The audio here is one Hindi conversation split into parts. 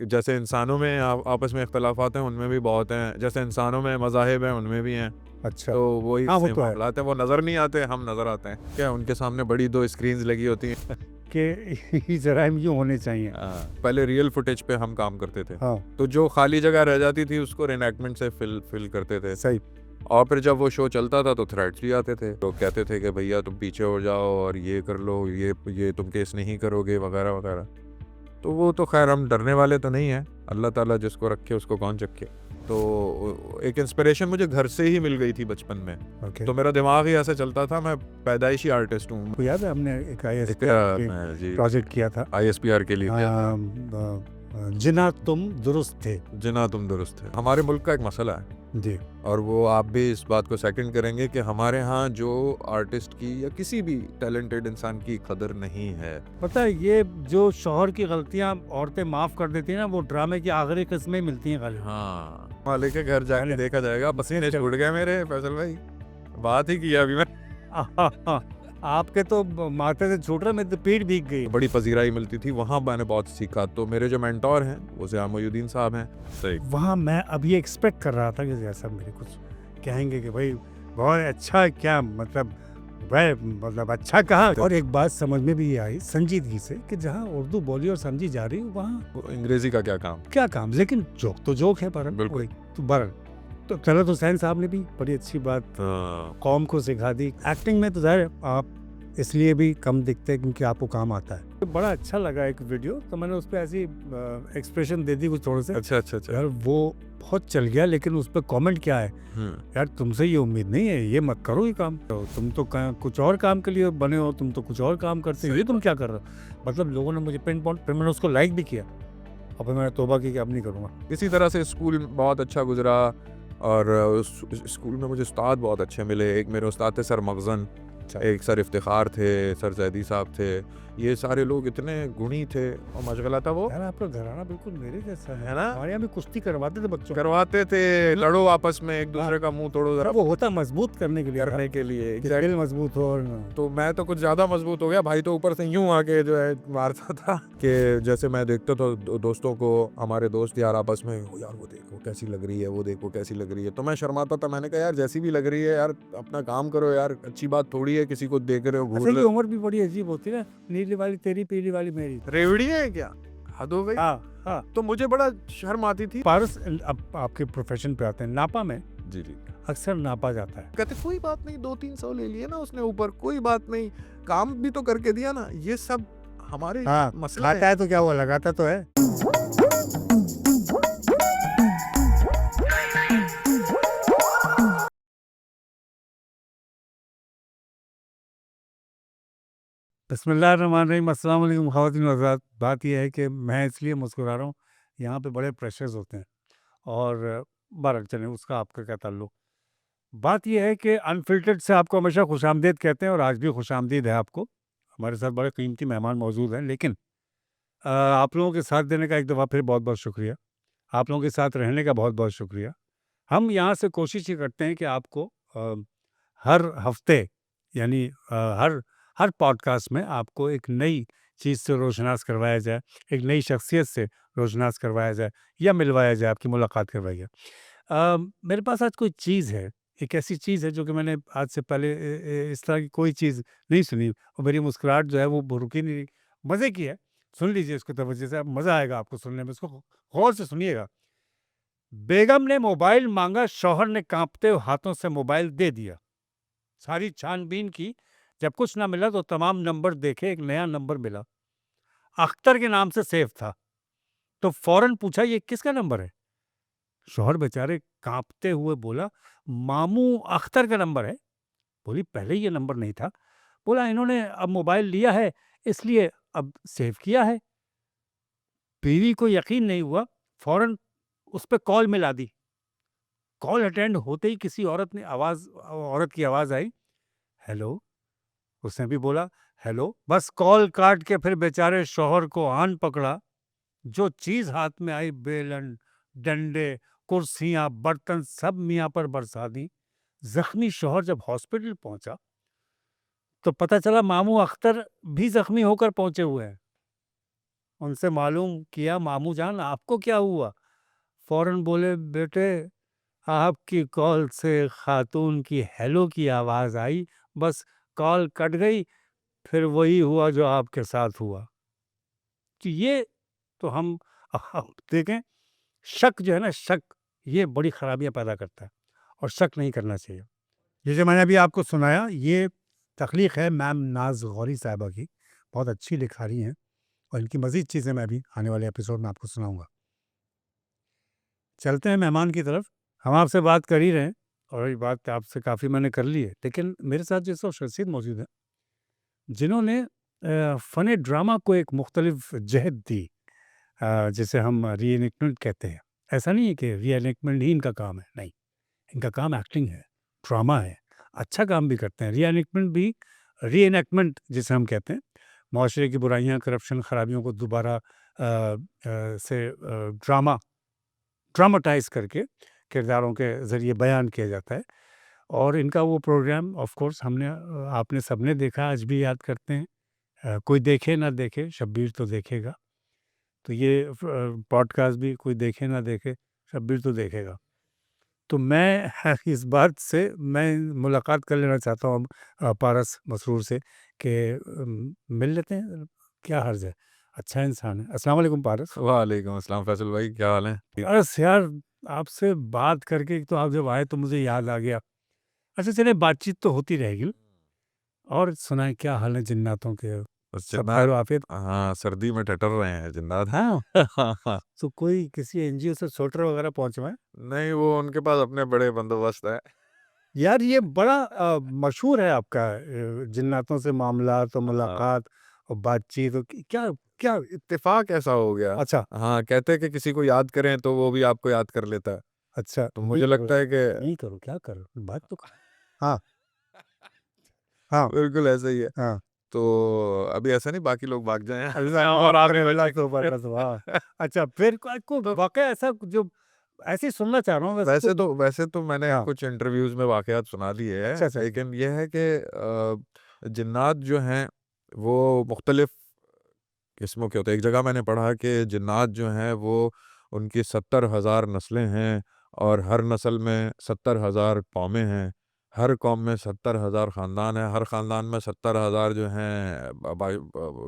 जैसे इंसानों में आपस में इख्तलाफात हैं, उनमें भी बहुत हैं। जैसे इंसानों में मज़ाहिब हैं, उनमें भी हैं। अच्छा। तो वही हाँ, वो सेम तो है मामलात हैं। वो नज़र नहीं आते, हम नज़र आते हैं। क्या उनके सामने बड़ी 2 स्क्रीन्स लगी होती हैं। कि जराइम यूँ होने चाहिए। पहले रियल फुटेज पे हम काम करते थे। हाँ, तो जो खाली जगह रह जाती थी उसको रीएनैक्टमेंट से फिल करते थे। सही। और फिर जब वो शो चलता था तो थ्रेट्स भी आते थे। लोग कहते थे कि भैया तुम पीछे हो जाओ और ये कर लो, ये तुम केस नहीं करोगे वगैरह वगैरह। तो वो तो खैर हम डरने वाले तो नहीं हैं। अल्लाह ताला जिसको रखे उसको कौन चखे। तो एक इंस्पिरेशन मुझे घर से ही मिल गई थी बचपन में। ओके। तो मेरा दिमाग ही ऐसे चलता था। मैं पैदाइशी आर्टिस्ट हूँ। आपको याद है हमने एक एक आईएसपीआर के जी प्रोजेक्ट किया था। आईएसपीआर के लिए किया था। जिन्ना तुम दुरुस्त थे। जिना तुम दुरुस्त है हमारे मुल्क का एक मसला है। जी। और वो आप भी इस बात को सेकंड करेंगे कि हमारे यहाँ जो आर्टिस्ट की या किसी भी टैलेंटेड इंसान की कदर नहीं है। पता है ये जो शौहर की गलतियां औरतें माफ कर देती हैं ना, वो ड्रामे की आखिरी किस्में मिलती हैं खाली। हाँ, मालिक के घर जाके पहले- देखा जाएगा। पसीने छूट गए मेरे फैसल भाई। बात ही किया अभी मैं। आपके तो माथे से छूट रहा, मेरी तो पीठ भीग गई। बड़ी पजीराई मिलती थी वहाँ। मैंने बहुत सीखा। तो मेरे जो मेंटोर हैं वो ज़िया मोइनुद्दीन साहब हैं। सही। वहाँ मैं अभी एक्सपेक्ट कर रहा था कि जैसा मेरे कुछ कहेंगे कि भाई बहुत अच्छा, क्या मतलब वह मतलब अच्छा कहा। और एक बात समझ में भी आई संजीदगी से कि जहाँ उर्दू बोली और समझी जा रही वहाँ वो अंग्रेजी का क्या काम। क्या काम, लेकिन जोक तो जोक है। बरन बिल्कुल। वही तो बरन। तो तलत हुसैन साहब ने भी बड़ी अच्छी बात हाँ, कौम को सिखा दी। एक्टिंग में तो ज़ाहिर है आप इसलिए भी कम दिखते हैं क्योंकि आपको काम आता है। तो बड़ा अच्छा लगा एक वीडियो, तो मैंने उस पर ऐसी एक्सप्रेशन दे दी कुछ थोड़े से। अच्छा अच्छा अच्छा। यार वो बहुत चल गया, लेकिन उस पर कमेंट क्या है, यार तुमसे ये उम्मीद नहीं है, ये मत करो ये काम। तो तुम तो कुछ और काम के लिए बने हो, तुम तो कुछ और काम करते हो, ये तुम क्या कर रहे हो। मतलब लोगों ने मुझे पिन पॉइंट, फिर मैंने उसको लाइक भी किया और फिर मैंने तौबा की कि अब नहीं करूँगा। इसी तरह से स्कूल बहुत अच्छा गुजरा। और उस स्कूल में मुझे उस्ताद बहुत अच्छे मिले। एक मेरे उस्ताद थे सर मखजन, एक सर इफ्तिखार थे, सर जैदी साहब थे। ये सारे लोग इतने गुणी थे और मशगला था वो। यार आपका घराना बिल्कुल मेरे जैसा है ना? हमारे यहाँ भी कुश्ती करवाते थे बच्चों को। करवाते थे, लड़ो आपस में, एक दूसरे का मुंह तोड़ो जरा वो होता मजबूत करने के लिए था, करने के लिए। कि दिल मजबूत हो। और तो मैं तो कुछ ज्यादा मजबूत हो गया। भाई तो ऊपर से यूं आके जो है मारता था कि जैसे मैं देखता था दोस्तों को, हमारे दोस्त यार आपस में, "ओ यार वो देखो कैसी लग रही है, वो देखो कैसी लग रही है।" तो मैं शर्माता था। मैंने कहा यार जैसी भी लग रही है यार अपना काम करो यार। अच्छी बात थोड़ी है किसी को देख रहे हो घूर अच्छा, रहे ये हो। उम्र भी बड़ी अजीब होती है ना, नीली वाली तेरी पीली वाली मेरी। रेवड़ी है क्या? हद हो गई। हाँ हाँ। तो मुझे बड़ा शर्म आती थी। पारस, अब आपके प्रोफेशन पे आते हैं। नापा में जी जी। अक्सर नापा जाता है। कहते कोई बात नहीं, 2-300 ले लिए ना उसने ऊपर, कोई बात नहीं, काम भी तो करके दिया ना। ये सब हमारे हाँ, मसला खाता है तो क्या हुआ, लगाता तो है। बिस्मिल्लाहिर्रहमानिर्रहीम, अस्सलाम वालेकुम ख़वातीन व हज़रात। बात यह है कि मैं इसलिए मुस्कुरा रहा हूँ, यहाँ पे बड़े प्रेशर्स होते हैं और बहरहाल चलें, उसका आपका क्या ताल्लुक। बात यह है कि अनफ़िल्टर्ड से आपको हमेशा खुशामदीद कहते हैं और आज भी खुशामदीद है आपको। हमारे साथ बड़े कीमती मेहमान मौजूद हैं, लेकिन आप लोगों के साथ देने का एक दफ़ा फिर बहुत-बहुत शुक्रिया। आप लोगों के साथ रहने का बहुत-बहुत शुक्रिया। हम यहाँ से कोशिश ये करते हैं कि आपको हर हफ़्ते यानी हर हर पॉडकास्ट में आपको एक नई चीज़ से रोशनास करवाया जाए, एक नई शख्सियत से रोशनास करवाया जाए या मिलवाया जाए, आपकी मुलाकात करवाई जाए। मेरे पास आज कोई चीज़ है, एक ऐसी चीज़ है जो कि मैंने आज से पहले इस तरह की कोई चीज़ नहीं सुनी और मेरी मुस्कुराहट जो है वो रुकी नहीं। मज़े की है, सुन लीजिए इसको तवज्जो से, मज़ा आएगा आपको सुनने में, इसको गौर से सुनिएगा। बेगम ने मोबाइल मांगा, शौहर ने कांपते हुए हाथों से मोबाइल दे दिया। सारी छानबीन की, जब कुछ ना मिला तो तमाम नंबर देखे, एक नया नंबर मिला, अख्तर के नाम से सेव था। तो फौरन पूछा ये किसका नंबर है। शौहर बेचारे कांपते हुए बोला, मामू अख्तर का नंबर है। बोली पहले ये नंबर नहीं था। बोला इन्होंने अब मोबाइल लिया है इसलिए अब सेव किया है। बीवी को यकीन नहीं हुआ, फौरन उस पे कॉल मिला दी। कॉल अटेंड होते ही किसी औरत की आवाज आई, हेलो। उसने भी बोला हेलो। बस कॉल काट के फिर बेचारे शौहर को आन पकड़ा। जो चीज हाथ में आई, बेलन, डंडे, कुर्सियां, बर्तन, सब मियाँ पर बरसा दी। जख्मी शौहर जब हॉस्पिटल पहुंचा तो पता चला मामू अख्तर भी जख्मी होकर पहुंचे हुए हैं। उनसे मालूम किया, मामू जान आपको क्या हुआ? फौरन बोले, बेटे आपकी कॉल से खातून की हेलो की आवाज़ आई, बस कॉल कट गई, फिर वही हुआ जो आपके साथ हुआ। तो ये तो हम देखें, शक जो है ना, शक, ये बड़ी खराबियाँ पैदा करता है और शक नहीं करना चाहिए। ये जो मैंने अभी आपको सुनाया, ये तख्लीक़ है मैम नाज़ गौरी साहिबा की, बहुत अच्छी लिखारी हैं और इनकी मज़ीद चीज़ें मैं अभी आने वाले एपिसोड में आपको सुनाऊँगा। चलते हैं मेहमान की तरफ। हम आपसे बात कर ही रहे हैं और ये बात आपसे काफ़ी मैंने कर ली है, लेकिन मेरे साथ जो इस वक़्त शख़्सियत मौजूद है, जिन्होंने फ़न ड्रामा को एक मुख्तलिफ़ जहत दी, जिसे हम रीएनेक्टमेंट कहते हैं। ऐसा नहीं है कि रीएनेक्टमेंट ही इनका काम है, नहीं, इनका काम एक्टिंग है, ड्रामा है, अच्छा काम भी करते हैं। रीएनेक्टमेंट भी, रीएनेक्टमेंट जिसे हम कहते हैं, माशरे की बुराइयाँ, करप्शन, खराबियों को दोबारा ड्रामाटाइज़ करके किरदारों के ज़रिए बयान किया जाता है। और इनका वो प्रोग्राम ऑफ़ कोर्स हमने आपने सबने देखा, आज भी याद करते हैं। कोई देखे ना देखे, शब्बीर तो देखेगा। तो ये पॉडकास्ट भी कोई देखे ना देखे, शब्बीर तो देखेगा। तो मैं इस बात से मैं मुलाकात कर लेना चाहता हूँ पारस मसरूर से कि मिल लेते हैं, क्या हर्ज है? अच्छा इंसान है। अस्सलाम वालेकुम पारस। वालेकुम अस्सलाम फैसल भाई, क्या हाल है? पारस यार, आपसे बात करके एक तो आप जब आए तो मुझे याद आ गया। अच्छा चलिए, बातचीत तो होती रहेगी। और सुनाएं, क्या हाल है जिन्नातों के? बस सब खैर जिन्नात, आफियत? हाँ, सर्दी में टटर रहे हैं जिन्नात। हाँ, हाँ, हाँ। तो कोई किसी एनजीओ से स्वेटर वगैरह पहुंचवाएं। नहीं, वो उनके पास अपने बड़े बंदोबस्त है। यार ये बड़ा मशहूर है आपका, जिन्नातों से मामलात और हाँ, मुलाकात और बातचीत और क्या क्या। इत्तेफाक ऐसा हो गया। अच्छा, हाँ, कहते हैं कि किसी को याद करें तो वो भी आपको याद कर लेता है। अच्छा, तो नहीं मुझे करो, लगता है कि नहीं करो, क्या करो, बात तो करो। हाँ, हाँ, बिल्कुल ऐसा ही है। हाँ। तो अभी ऐसा नहीं बाकी लोग भाग जाएँ अल्लाह और आपने अल्लाह बचा तौबा के तौबा। अच्छा, फिर को तो वाक़या ऐसा जो ऐसे ही सुनना चाह रहा हूँ वैसे तो। वैसे तो मैंने हाँ, कुछ इंटरव्यूज़ में वाक़यात सुना दिए अच्छा, हैं, अच्छा। लेकिन ये है कि जिन्नात जो हैं वो मुख्तलिफ़ किस्मों के होते हैं। एक जगह मैंने पढ़ा कि जिन्नात जो हैं वो उनकी 70,000 नस्लें हैं और हर नस्ल में 70,000 कौमें हैं। हर कौम में 70,000 ख़ानदान हैं। हर ख़ानदान में 70,000 जो हैं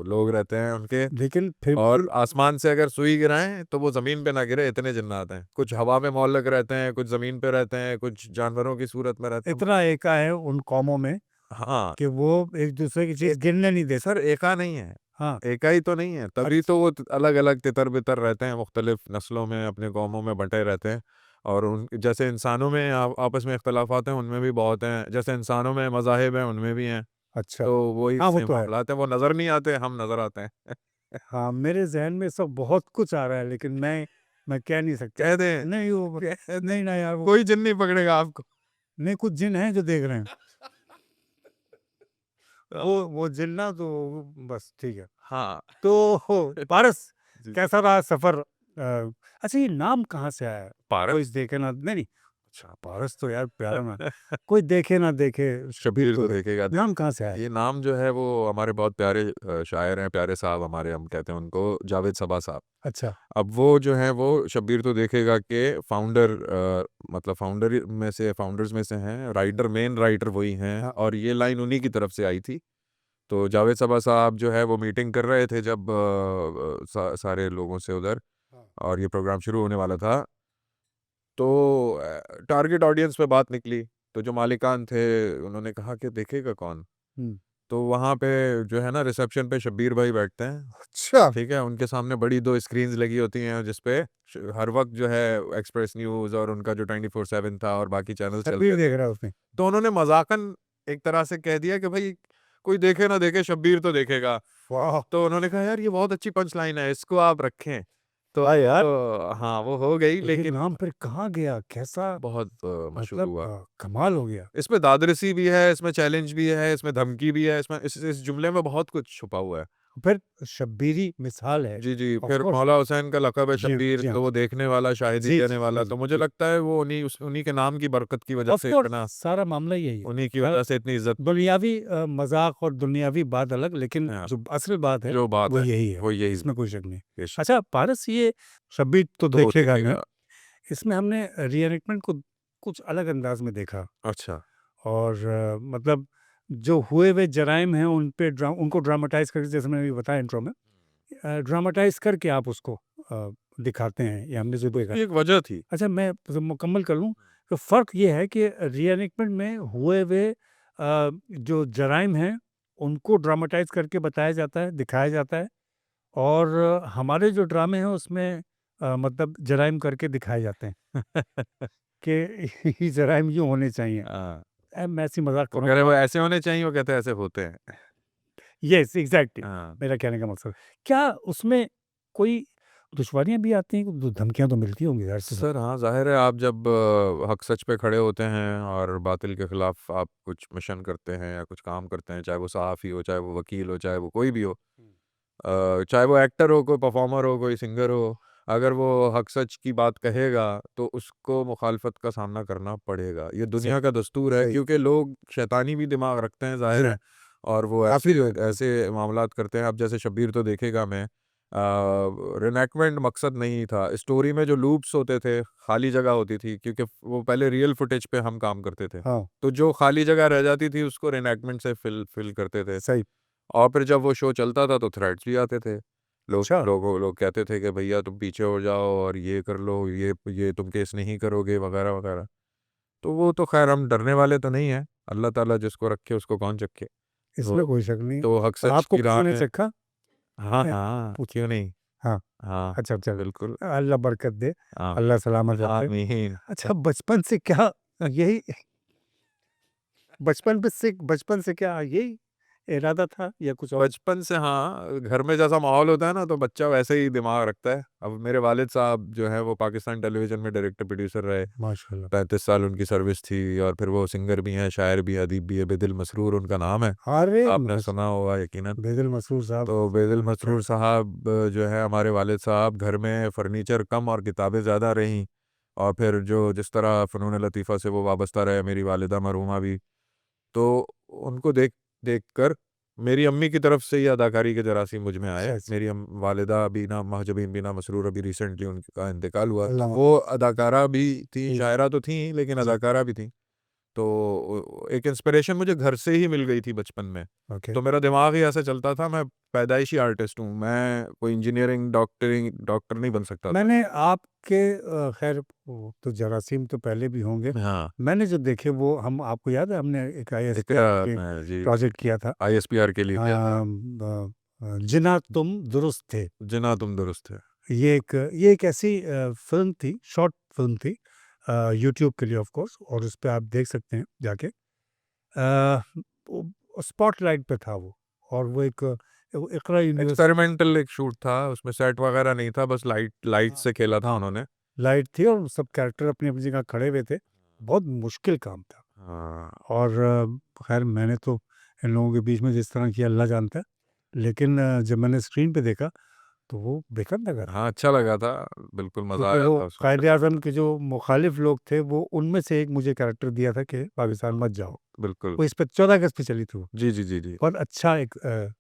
लोग रहते हैं उनके। लेकिन फिर और आसमान से अगर सुई गिराएँ तो वो ज़मीन पे ना गिरे, इतने जिन्नात हैं। कुछ हवा में मुअल्लक़ रहते हैं, कुछ ज़मीन पे रहते हैं, कुछ जानवरों की सूरत में रहते हैं। इतना एका है उन कौमों में हाँ, कि वो एक-दूसरे की चीज़ गिनने नहीं देते। सर एका नहीं है। हाँ, एका ही तो नहीं है, तभी तो वो अलग-अलग तितर-बितर रहते हैं, मुख्तलिफ नस्लों में अपने कौमों में बँटे रहते हैं। और उन जैसे इंसानों में आपस में इख्तिलाफ़ात हैं, उनमें भी बहुत हैं। जैसे इंसानों में मज़ाहिब हैं, उनमें भी हैं। अच्छा। तो वही हाँ, वो सेम तो है। मामलात हैं, वो नज़र नहीं आते, हम नज़र आते हैं। हाँ, मेरे ज़हन में सब बहुत कुछ आ रहा है, लेकिन मैं कह नहीं सकता। कह दें नहीं वो कह दें, नहीं ना यार, वो कोई जिन नहीं पकड़ेगा आपको। नहीं, कुछ जिन हैं जो देख रहे हैं। हाँ, वो जिन ना तो बस ठीक है। हाँ। तो पारस, जी। कैसा रहा सफ़र? अच्छा, ये नाम कहाँ से आया? पारस? कोई देखे ना, नहीं, नहीं, अच्छा पारस तो यार प्यारा नाम। कोई देखे ना देखे, शब्बीर शब्बीर तो तो देखे। देखेगा। नाम कहाँ से आया? ये नाम जो है वो हमारे बहुत प्यारे शायर हैं, प्यारे साहब हमारे, हम कहते हैं उनको जावेद सबा साहब। अच्छा, अब वो जो है वो शब्बीर तो देखेगा के फाउंडर, मतलब फाउंडर्स में से हैं, राइटर, मेन राइटर वही हैं हाँ, और ये लाइन उन्हीं की तरफ से आई थी। तो जावेद सबा साहब जो है वो मीटिंग कर रहे थे जब सारे लोगों से उधर, हाँ, और ये प्रोग्राम शुरू होने वाला था। तो टारगेट ऑडियंस पे बात निकली, तो जो मालिकान थे उन्होंने कहा कि देखेगा कौन? हुँ। तो वहाँ पे जो है ना रिसेप्शन पे शब्बीर भाई बैठते हैं, अच्छा, ठीक है? उनके सामने बड़ी 2 स्क्रीन्स लगी होती हैं जिस पे हर वक़्त जो है एक्सप्रेस न्यूज़ और उनका जो 24/7 था और बाकी चैनल्स शब्बीर चलते थे। देख रहा है उसमें। तो उन्होंने मज़ाकन एक तरह से कह दिया कि भाई कोई देखे ना देखे शब्बीर तो देखेगा। वाह! तो उन्होंने कहा यार ये बहुत अच्छी पंच लाइन है, इसको आप रखें। तो वाह यार! हाँ, वो हो गई, तो ये लेकिन नाम फिर कहाँ गया? कैसा, बहुत मशहूर मतलब हुआ। कमाल हो गया। इसमें दादरसी भी है, इसमें चैलेंज भी है, इसमें धमकी भी है, इसमें इस जुमले में बहुत कुछ छुपा हुआ है। फिर शब्बीरी मिसाल है। जी, जी। ऑफ फिर कोर्स। मौला हुसैन का लक़ब है जी, शब्बीर, जी हाँ। तो वो देखने वाला, शाहिदी जी, देने वाला, जी, तो मुझे जी। लगता है वो उन्हीं के नाम की बरकत की वजह ऑफ से कोर्स इतना सारा मामला यही है। उन्हीं की हाँ, वजह से इतनी इज़्ज़त दुनियावी मज़ाक और दुनियावी बात अलग, लेकिन हाँ, जो असल बात है जो बात वो है, यही है, वो यही इसमें कोई शक नहीं। बेशक अच्छा पारस, ये शब्बीर तो तो देखेगा नहीं, दिखेगा। इसमें हमने रीएनैक्टमेंट को कुछ अलग अंदाज में देखा। अच्छा, और मतलब जो हुए हुए जराइम हैं उन पे उनको ड्रामेटाइज़ करके, जैसे मैंने अभी बताया इंट्रो में, ड्रामेटाइज़ करके आप उसको दिखाते हैं, ये हमने जो देखा। उसकी एक वजह थी। अच्छा मैं तो मुकम्मल कर लूँ, तो फ़र्क ये है कि रीएनैक्टमेंट में हुए हुए जो जराइम हैं उनको ड्रामेटाइज़ करके बताया जाता है, दिखाया जाता है, और हमारे जो ड्रामे हैं उसमें मतलब जराइम करके दिखाए जाते हैं कि ये जराइम यूँ होने चाहिए। हाँ, मैं ऐसे ही मज़ाक कर वो रहा कह रहे हूँ। वो ऐसे होने चाहिए, वो कहते हैं ऐसे होते हैं। येस, एग्ज़ैक्टली, हाँ। मेरा कहने का मकसद। क्या उसमें कोई दुश्वारियाँ भी आती हैं? धमकियाँ तो मिलती होंगी ज़ाहिर-सी बात सर हाँ, ज़ाहिर है आप जब हक सच पे खड़े होते हैं और बातिल के खिलाफ आप कुछ मिशन करते हैं या कुछ काम करते हैं, चाहे वो सहाफ़ी हो, चाहे वो वकील हो, चाहे वो कोई भी हो, है। चाहे वो एक्टर हो, कोई परफॉर्मर हो, कोई सिंगर हो, अगर वो हक सच की बात कहेगा तो उसको मुखालफत का सामना करना पड़ेगा। ये सही, दुनिया का दस्तूर है, सही। क्योंकि लोग शैतानी भी दिमाग रखते हैं, जी ज़ाहिर हाँ, है, और वो काफ़ी ऐसे लोग। ऐसे मामलात करते हैं। अब जैसे शब्बीर तो देखेगा मैं, रीएनैक्टमेंट मकसद नहीं था। स्टोरी में जो लूप्स होते थे, खाली जगह होती थी, क्योंकि वो पहले रियल फुटेज पे हम काम करते थे। हाँ, तो जो खाली जगह रह जाती थी उसको रीएनैक्टमेंट से फिल करते थे। सही। और फिर जब वो शो चलता था तो थ्रेट्स भी आते थे। अच्छा, लोग कहते थे कि भैया तुम पीछे हो जाओ और ये कर लो, ये तुम केस नहीं करोगे वगैरह, वगैरह। तो वो तो ख़ैर हम डरने वाले तो नहीं हैं। अल्लाह ताला जिसको रखे उसको कौन चखे। इसमें तो कोई शक नहीं। तो हक सच आपको की राह किसी ने में चखा? हाँ, मैं हाँ, पूछ क्यों नहीं? हाँ, हाँ, अच्छा चलो, बिल्कुल। अल्लाह बरकत दे, आमीन, अल्लाह सलामत रखे। आमीन। अच्छा बचपन से क्या यही बचपन से क्या यही इरादा था या कुछ और? बचपन से हाँ, घर में जैसा माहौल होता है ना तो बच्चा वैसे ही दिमाग रखता है। अब मेरे वालिद साहब जो हैं वो पाकिस्तान टेलीविज़न में डायरेक्टर प्रोड्यूसर रहे। माशाल्लाह। 35 साल उनकी सर्विस थी, और फिर वो सिंगर भी हैं, शायर भी, अदीब भी है। बेदिल मसरूर उनका नाम है, अरे आपने सुना होगा यकीनन। बेदिल मसरूर साहब, तो बेदिल क्या मसरूर साहब जो है हमारे वालिद साहब, घर में फर्नीचर कम और किताबें ज़्यादा रहीं, और फिर जो जिस तरह फ़नून लतीफ़ा से वो वाबस्ता रहे, मेरी वालिदा मरहूमा भी। तो उनको देख कर मेरी अम्मी की तरफ से ही अदाकारी के जरासीम मुझ में आए। अच्छा, अच्छा। मेरी वालिदा बीना महजबीन बीना मसरूर अभी रिसेंटली उनका इंतकाल हुआ। अल्लाह वो अदाकारा भी थी, जी, शायरा तो थी लेकिन जी, अदाकारा भी थी। तो एक इंस्पिरेशन मुझे घर से ही मिल गई थी बचपन में। ओके। तो मेरा दिमाग ही ऐसा चलता था, मैं पैदाइशी आर्टिस्ट हूँ। मैं कोई इंजीनियरिंग, डॉक्टर नहीं बन सकता था। मैंने आपके ख़ैर वो तो जरासीम तो पहले भी होंगे। हाँ, मैंने जो देखे वो हम आपको याद है हमने एक एक आईएसपीआर के जी, प्रोजेक्ट किया था। आईएसपीआर के लिए किया था। जिन्ना तुम दुरुस्त थे। जिना तुम दुरुस्त है। ये एक ऐसी फ़िल्म थी, शॉर्ट फ़िल्म थी, यूट्यूब के लिए ऑफ़ कोर्स, और उस पे आप देख सकते हैं जाके। वो स्पॉटलाइट पे था वो, और वो एक वो इक़रा यूनिवर्सिटी एक्सपेरिमेंटल एक शूट था, उसमें सेट वगैरह नहीं था, बस लाइट हाँ, से खेला था हाँ, उन्होंने। लाइट थी और सब कैरेक्टर अपनी-अपनी जगह खड़े हुए थे। बहुत मुश्किल काम था, हाँ, और ख़ैर मैंने तो इन लोगों के बीच में जिस तरह किया अल्लाह जानता है। लेकिन जब मैंने स्क्रीन पे देखा तो वो बेकार लगा था। हाँ, अच्छा लगा था, बिल्कुल मज़ा क्योंकि आया वो था उसमें। कायदे-आज़म के जो मुखालिफ लोग थे, वो उनमें से एक मुझे कैरेक्टर दिया था कि पाकिस्तान मत जाओ। बिल्कुल। वो इस पे 14 अगस्त पे चली थी वो। जी, जी, जी, जी। बहुत अच्छा एक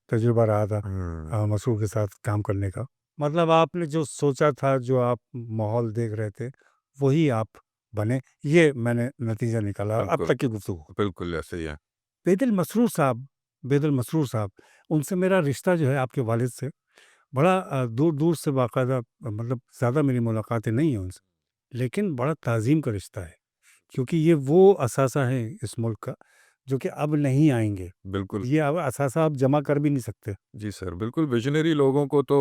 तजुर्बा रहा था हुँ, मसूर के साथ काम करने का। मतलब आपने जो सोचा था, जो आप माहौल देख रहे थे, वही आप बने, ये मैंने नतीजा निकाला अब बिल्कुल, तक की गुफ्तगू। बिल्कुल ऐसे ही है। बेदिल मसरूर साहब बेदिल मसरूर साहब, उनसे मेरा रिश्ता जो है आपके वालिद से बड़ा दूर-दूर से बाकायदा, मतलब ज़्यादा मेरी मुलाकातें नहीं हैं उनसे, लेकिन बड़ा ताज़ीम का रिश्ता है। क्योंकि ये वो असासा है इस मुल्क का, जो कि अब नहीं आएँगे। बिल्कुल। ये अब असासा आप जमा कर भी नहीं सकते। जी सर, बिल्कुल विज़नरी लोगों को तो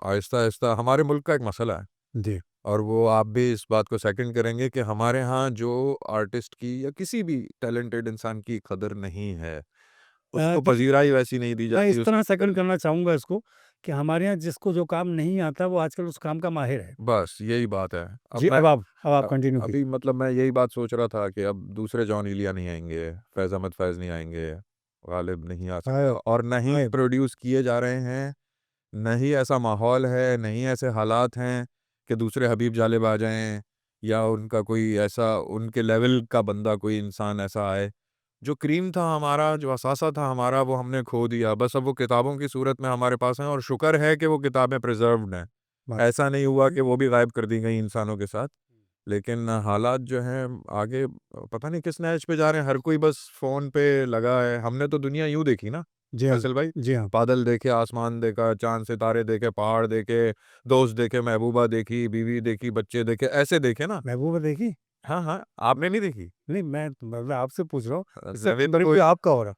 आहिस्ता-आहिस्ता हमारे मुल्क का एक मसला है, जी। और वो आप भी इस बात को सेकंड करेंगे कि हमारे यहाँ जो आर्टिस्ट की या किसी भी टैलेंटेड इंसान की कदर नहीं है, उसको देखिए, पज़ीराई वैसी नहीं दी मैं जाती इस उस तरह सेकंड करना चाहूँगा इसको, कि हमारे यहाँ जिसको जो काम नहीं आता, वो आजकल उस काम का माहिर है। बस यही बात है। जी, अब आप कंटिन्यू अभी कीजिए। मतलब मैं यही बात सोच रहा था कि अब दूसरे जॉन इलिया नहीं आएँगे, फ़ैज़ अहमद फ़ैज़ नहीं आएँगे, गालिब नहीं आ सकता, गायब और न ही गायब प्रोड्यूस किए जा रहे हैं, न ही ऐसा माहौल है, न ही ऐसे हालात हैं कि दूसरे हबीब जालिब आ जाएं, या उनका कोई ऐसा उनके लेवल का बंदा कोई इंसान ऐसा आए। जो क्रीम था हमारा, जो असासा था हमारा, वो हमने खो दिया। बस अब वो किताबों की सूरत में हमारे पास हैं, और शुक्र है कि वो किताबें प्रिजर्व्ड हैं। बात ऐसा नहीं हुआ कि वो भी गायब कर दी गई इंसानों के साथ। लेकिन हालात जो हैं आगे पता नहीं किस नहज पे जा रहे हैं। हर कोई बस फ़ोन पे लगा है। हमने तो दुनिया यूँ देखी ना जी हाँ फैसल भाई, जी हाँ बादल देखे, आसमान देखा, चाँद सितारे देखे, पहाड़ देखे, दोस्त देखे, महबूबा देखी, बीवी देखी, बच्चे देखे, ऐसे देखे ना। महबूबा देखी हाँ, हाँ, आपने नहीं देखी? नहीं मैं मतलब आपसे पूछ रहा हूँ इससे ज़मीन अंदर को कोई आपका हो रहा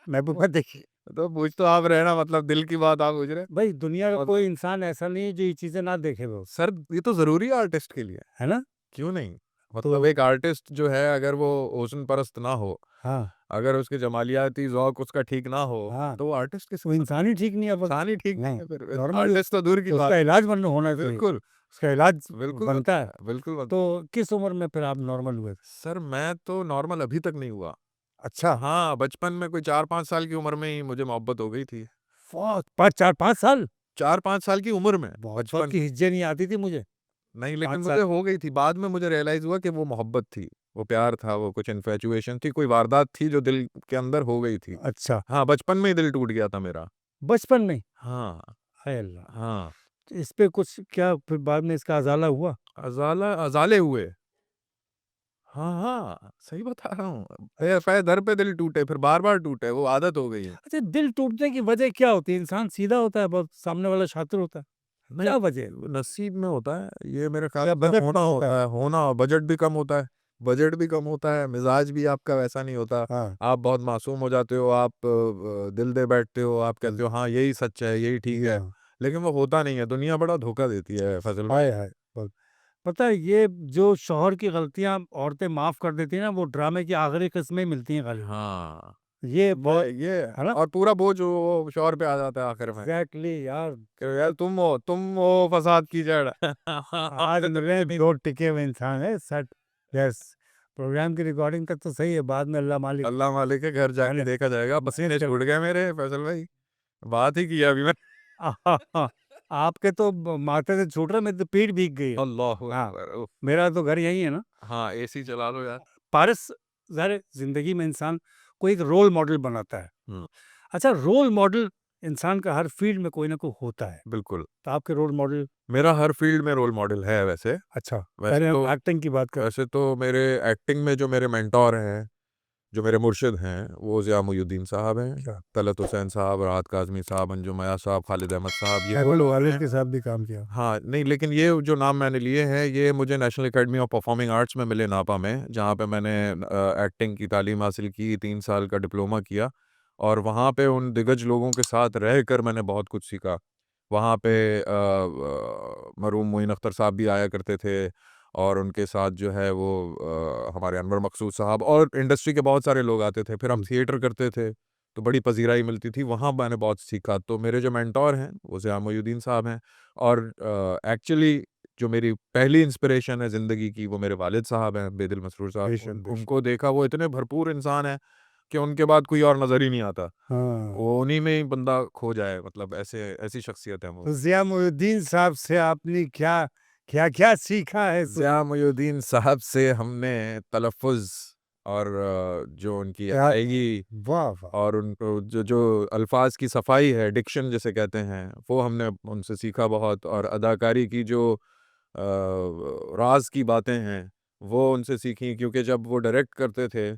महबूबा देखी तो पूछ तो आप रहे ना, मतलब दिल की बात आप पूछ रहे हैं। भाई दुनिया का और कोई इंसान ऐसा नहीं है जो ये चीजें ना देखे वो सर ये तो ज़रूरी है आर्टिस्ट के लिए, है ना क्यों नहीं? तो मतलब एक आर्टिस्ट जो है अगर वो हुस्न परस्त ना हो, हाँ अगर उसके जमालियाती ज़ौक़ उसका ठीक ना हो, हाँ तो वो आर्टिस्ट किस वो इंसान ही ठीक नहीं है बस इंसान ही ठीक नहीं नहीं है फिर। नॉर्मल आर्टिस्ट तो दूर की तो बात। उसका इलाज बन होना चाहिए बिल्कुल, उसका इलाज बिल्कुल बनता बनता है है, बिल्कुल बनता तो है। किस उम्र में फिर आप नॉर्मल हुए थे सर मैं तो नॉर्मल अभी तक नहीं हुआ। अच्छा हाँ, बचपन में कोई 4-5 साल की उम्र में ही मुझे मोहब्बत हो गई थी। पाँच चार पाँच साल 4-5 साल की उम्र में, मोहब्बत बचपन। की हिज्जे नहीं आती थी मुझे नहीं, लेकिन 5 मुझे साल हो गई थी। बाद में मुझे रियलाइज़ हुआ कि वो मोहब्बत थी, वो प्यार था, वो कुछ इन्फैचुएशन थी, कोई वारदात थी जो दिल के अंदर हो गई थी। अच्छा हाँ, बचपन में ही दिल टूट गया था मेरा। बचपन में हाँ, हाय अल्लाह हाँ। तो इस पे कुछ क्या फिर बाद में इसका अजाला हुआ अज़ाले हुए। हाँ, हाँ, सही बता रहा हूँ। पै दर पे दिल टूटे, फिर बार-बार टूटे, वो आदत हो गई है। अच्छा दिल टूटने की वजह क्या होती है इंसान सीधा होता है बहुत सामने वाला शातिर होता है नहीं, क्या वजह है वो नसीब में होता है, ये मेरे ख़्याल या से बजट होना कम होता होता है है, होना। बजट भी कम होता है, बजट भी कम होता है, मिज़ाज भी आपका वैसा नहीं होता। हाँ आप बहुत मासूम हो जाते हो, आप दिल दे बैठते हो, आप कहते हो हाँ, यही सच है, यही ठीक जी है, हाँ लेकिन वो होता नहीं है। दुनिया बड़ा धोखा देती है फ़ज़ल भाई। हाय हाय बहुत पता है ये जो शौहर की गलतियां औरतें माफ कर देती हैं ना वो ड्रामे की आखिरी किस्म में ही मिलती हैं खाली हाँ, ये बहुत ये है ना और पूरा बोझ वो शौहर पे आ जाता है आखिर में, एग्जैक्टली यार कि यार तुम हो फ़साद की जड़। आज मिले भी दो टिके हुए इंसान है सेट यस प्रोग्राम की रिकॉर्डिंग तक तो सही है बाद में अल्लाह मालिक अल्लाह मालिक है, घर जाके मैंने देखा जाएगा। मैंने पसीने छूट गए मेरे फ़ैसल भाई, बात ही किया अभी मैंने। आहा, आपके तो माथे से छूट रहा है मेरी तो पीठ भीग गई है अल्लाहु हाँ अकबर! उफ़! मेरा तो घर यही है ना हाँ, एसी चला लो यार। पारस ज़ाहिर है ज़िंदगी में इंसान को एक रोल मॉडल बनाता है हुँ, अच्छा रोल मॉडल इंसान का हर फील्ड में कोई ना कोई होता है बिल्कुल। तो आपके रोल मॉडल मेरा हर फ़ील्ड में रोल मॉडल है वैसे। अच्छा वैसे पहले हम तो एक्टिंग की बात करते वैसे तो मेरे एक्टिंग में जो मेरे मेंटर हैं, जो मेरे मुर्शिद हैं, वो ज़िया मुइनुद्दीन साहब हैं, क्या तलत हुसैन साहब, राहत काज़मी साहब, अंजुम अया साहब, खालिद अहमद साहब, ये वो हैदर लोग वालिद हैं। के साथ भी काम किया हाँ, नहीं, लेकिन ये जो नाम मैंने लिए हैं, ये मुझे national academy of performing arts में मिले नापा में, जहाँ पे मैंने एक्टिंग की तालीम हासिल की, 3 साल का डिप्लोमा किया, और वहाँ पे उन दिग्गज लोगों के साथ रहकर मैंने बहुत कुछ सीखा। वहाँ पे मरहूम मोइन अख्तर साहब भी आया करते थे, और उनके साथ जो है वो हमारे अनवर मकसूद साहब और इंडस्ट्री के बहुत सारे लोग आते थे। फिर हम थिएटर करते थे, तो बड़ी पज़ीराई मिलती थी, वहाँ मैंने बहुत सीखा। तो मेरे जो मेंटर हैं, वो ज़िया मुइनुद्दीन साहब हैं, और एक्चुअली जो मेरी पहली इंस्पिरेशन है ज़िंदगी की, वो मेरे वालिद साहब हैं, बेदिल मसरूर साहब। बेशक बेशक उनको देखा, वो इतने भरपूर इंसान हैं कि उनके बाद कोई और नज़र ही नहीं आता। हाँ वो उन्हीं में ही बंदा खो जाए, मतलब ऐसे ऐसी शख्सियत है वो। तो ज़िया मुइनुद्दीन साहब से आपने क्या क्या क्या सीखा है कुछ ज़िया मुइनुद्दीन साहब से हमने तलफ़्फ़ुज़ और जो उनकी क्या अदायगी वाह वाह और उनको जो जो अल्फ़ाज़ की सफ़ाई है, डिक्शन जिसे कहते हैं, वो हमने उनसे सीखा बहुत। और अदाकारी की जो राज़ की बातें हैं, वो उनसे सीखी, क्योंकि जब वो डायरेक्ट करते थे,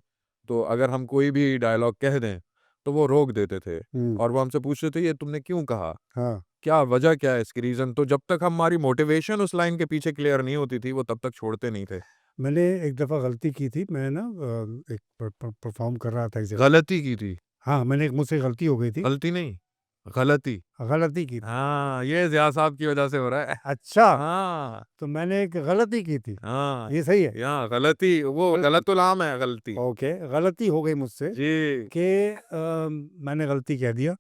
तो अगर हम कोई भी डायलॉग कह दें, तो वो रोक देते थे, हुँ, और वो हमसे पूछते थे, "ये तुमने क्यों कहा? हाँ क्या वजह क्या है इसकी रीज़न?" तो जब तक हमारी मोटिवेशन उस लाइन के पीछे क्लियर नहीं होती थी, वो तब तक छोड़ते नहीं थे। मैंने एक दफ़ा गलती की थी मैं ना एक परफॉर्म कर रहा था एक जगह गलती की थी, हाँ मैंने एक मुझसे गलती हो गई थी गलती नहीं, गलती। गलती की थी हाँ, ये ज़िया साहब की वजह से हो रहा है। अच्छा हाँ, तो मैंने एक गलती की थी हाँ, ये सही है यहाँ गलती, वो गलती गलतुल आम है गलती। ओके गलती हो गई मुझसे जी। कि मैंने गलती कह दिया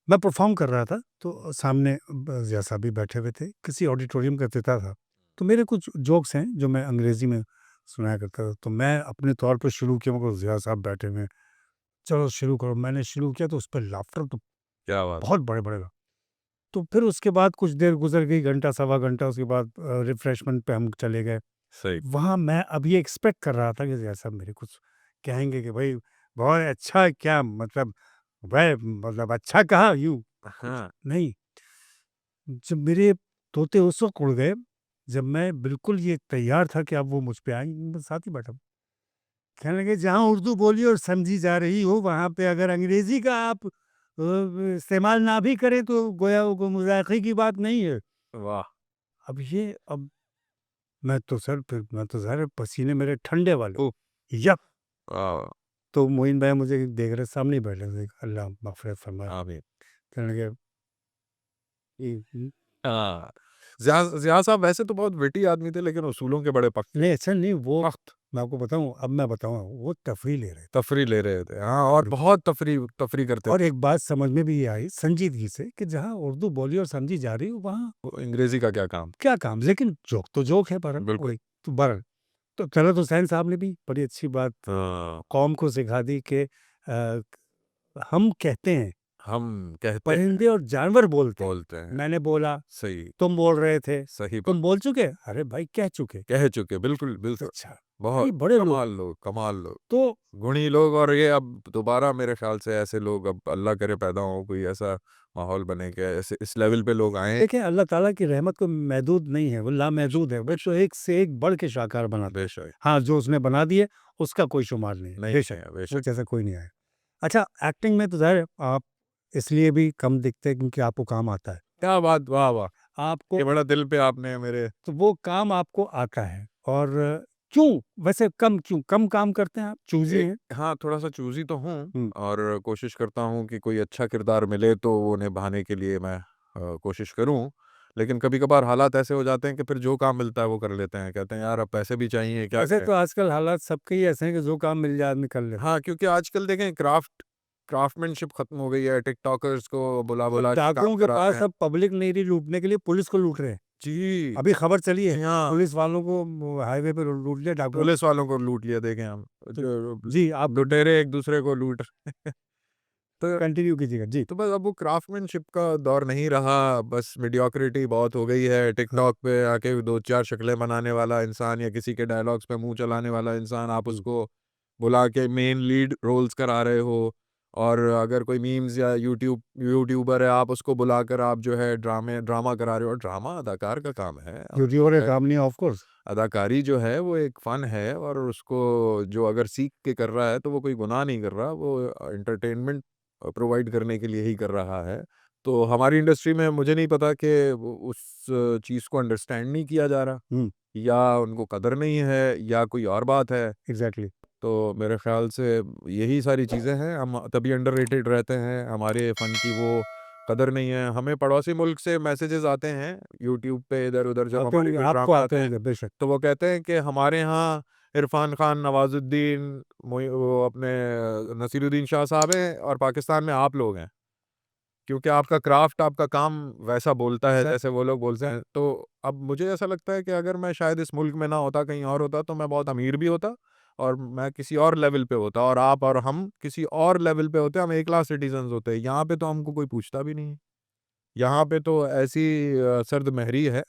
मैं परफॉर्म कर रहा था तो सामने ज़िया साहब भी बैठे हुए थे किसी ऑडिटोरियम का तिथा था तो मेरे कुछ जोक्स हैं जो मैं अंग्रेजी में सुनाया करता था तो मैं अपने तौर पर शुरू किया मगर ज़िया साहब बैठे हुए हैं चलो शुरू करो। मैंने शुरू किया तो उस पे लाफ्टर तो क्या बात बहुत बड़े-बड़े ला तो फिर उसके बाद कुछ देर गुज़र गई, घंटा, सवा घंटा, उसके बाद रिफ्रेशमेंट पे हम चले गए। सही। वहाँ मैं अब ये एक्सपेक्ट कर रहा था कि जैसा मेरे कुछ कहेंगे कि भाई बहुत अच्छा क्या मतलब वह मतलब अच्छा कहा यूँ कुछ हाँ, नहीं। जब मेरे तोते उस वक़्त उड़ गए, जब मैं बिल्कुल ये तैयार था कि अब वो मुझ पे आएँगे, मैं साथ ही बैठा हूँ। कहने लगे जहाँ उर्दू बोली और समझी जा रही हो वहाँ पे अगर अंग्रेज़ी का आप इस्तेमाल ना भी करें तो गोया वो मज़ाक़ी की बात नहीं है। वाह! अब मैं तो सर फिर मैं तो ज़ाहिर है पसीने मेरे ठंडे वाले। ओह! यप! वाह! तो मोइन भाई मुझे देख रहे सामने ही बैठे थे, अल्लाह मग़फ़िरत फरमाए। आमीन। कहने लगे ये हाँ, ज़िया साहब वैसे तो बहुत विटी आदमी थे लेकिन उसूलों के बड़े नहीं ऐसा नहीं वो सख्त मैं आपको बताऊँ अब मैं बताऊँगा वो तफ़रीह ले रहे थे। तफरी ले रहे थे। हाँ, और बिल्कुल। बहुत तफरी करते और थे। एक बात समझ में भी आई संजीदगी से कि जहाँ उर्दू बोली और समझी जा रही है वहाँ वो अंग्रेज़ी का क्या काम? क्या काम? लेकिन जोक तो जोक है बहरहाल बिल्कुल। वही तो बहरहाल तो तलत हुसैन साहब ने भी बड़ी अच्छी बात हाँ, कौम को सिखा दी कि हम कहते हैं, हम कहते हैं, परिंदे और जानवर बोलते हैं। बोलते हैं। मैंने बोला, सही, तुम बोल रहे थे, सही बात। तुम बोल चुके? अरे भाई कह चुके। कह चुके, बिल्कुल, बिल्कुल। अच्छा, बहुत ये बड़े लोग कमाल लोग, तो गुणी लोग और ये अब दोबारा मेरे ख़्याल से ऐसे लोग अब अल्लाह करे पैदा हों, कोई ऐसा माहौल बने कि ऐसे इस लेवल पे लोग आएँ। देखें अल्लाह ताला की रहमत कोई महदूद नहीं है, वो लामहदूद है। वो तो एक से एक बढ़ के शाहकार बनाता है। बेशक, हाँ, जो उसने बना दिए उसका कोई शुमार नहीं है, नहीं बेशक, है, वो बेशक। जैसा कोई नहीं आया। अच्छा एक्टिंग में तो ज़ाहिर है आप इसलिए भी कम दिखते हैं क्योंकि आपको काम आता है। क्या बात! वाह, वाह! आपको ये बड़ा दिल पे आपने मेरे तो वो काम आपको आता है और क्यों? वैसे कम क्यों? कम काम करते हैं आप? चूज़ी एक हैं? हाँ, थोड़ा-सा चूज़ी तो हूँ हुँ। और कोशिश करता हूँ कि कोई अच्छा किरदार मिले तो वो निभाने के लिए मैं कोशिश करूँ। लेकिन कभी-कभार हालात ऐसे हो जाते हैं कि फिर जो काम मिलता है वो कर लेते हैं। कहते हैं यार अब पैसे भी चाहिए, क्या वैसे करें? तो आजकल हालात सबके ही ऐसे हैं कि जो काम मिल जाए आदमी कर लेता हाँ, क्योंकि आजकल देखें क्राफ्टमैनशिप खत्म हो गई है। टिकटॉकर्स को है। अब बुला-बुला के काम डाकुओं के कराते पास हैं। अब पब्लिक नहीं रही लूटने के लिए, पुलिस को लूट रहे हैं। जी, अभी खबर चली है, जी हाँ, पुलिस वालों को वो हाईवे पे लूट लिया डाकुओं पुलिस वालों को लूट लिया देखें हम। तो जो जी, आप लुटेरे एक-दूसरे को लूट तो कंटिन्यू कीजिएगा। जी। तो बस अब वो क्राफ्टमैनशिप का दौर नहीं रहा, बस मीडियोक्रिटी बहुत हो गई है। हाँ। टिकटॉक पे आके 2-4 शक्लें बनाने वाला इंसान या किसी के डायलॉग्स पे मुँह चलाने वाला इंसान, आप हुँ। उसको बुला के मेन लीड रोल्स करा रहे हो। और अगर कोई मीम्स या यूट्यूबर है, आप उसको बुलाकर आप जो है ड्रामा करा रहे हो। और ड्रामा अदाकार का काम है। यूट्यूबर का काम नहीं है ऑफ कोर्स। अदाकारी जो है वो एक फ़न है और उसको जो अगर सीख के कर रहा है तो वो कोई गुनाह नहीं कर रहा, वो एंटरटेनमेंट प्रोवाइड करने के लिए ही कर रहा है। तो हमारी इंडस्ट्री में मुझे नहीं पता कि वो उस चीज़ को अंडरस्टैंड नहीं किया जा रहा हुँ, या उनको कदर नहीं है या कोई और बात है। एग्ज़ैक्टली। तो मेरे ख़्याल से यही सारी चीज़ें हैं, हम तभी अंडररेटेड रहते हैं, हमारे फ़न की वो कदर नहीं है। हमें पड़ोसी मुल्क से मैसेजेस आते हैं यूट्यूब पे इधर-उधर जब आते हमारे होंगे, कोई आपको ड्रामे आते आते हैं, होंगे बेशक। तो वो कहते हैं कि हमारे यहाँ इरफ़ान खान, नवाज़ुद्दीन, वो अपने नसीरुद्दीन शाह साहब हैं और पाकिस्तान में आप लोग हैं। क्योंकि आपका क्राफ़्ट, आपका काम वैसा बोलता है सर जैसे वो लोग बोलते हैं। तो अब मुझे ऐसा लगता है कि अगर मैं शायद इस मुल्क में ना होता, कहीं और होता, तो मैं बहुत अमीर भी होता और मैं किसी और लेवल पे होता और आप और हम किसी और लेवल पे होते, हम ए क्लास सिटिज़न्स होते। यहाँ पे तो हमको कोई पूछता भी नहीं है। यहाँ पे तो ऐसी सर्द महरी है,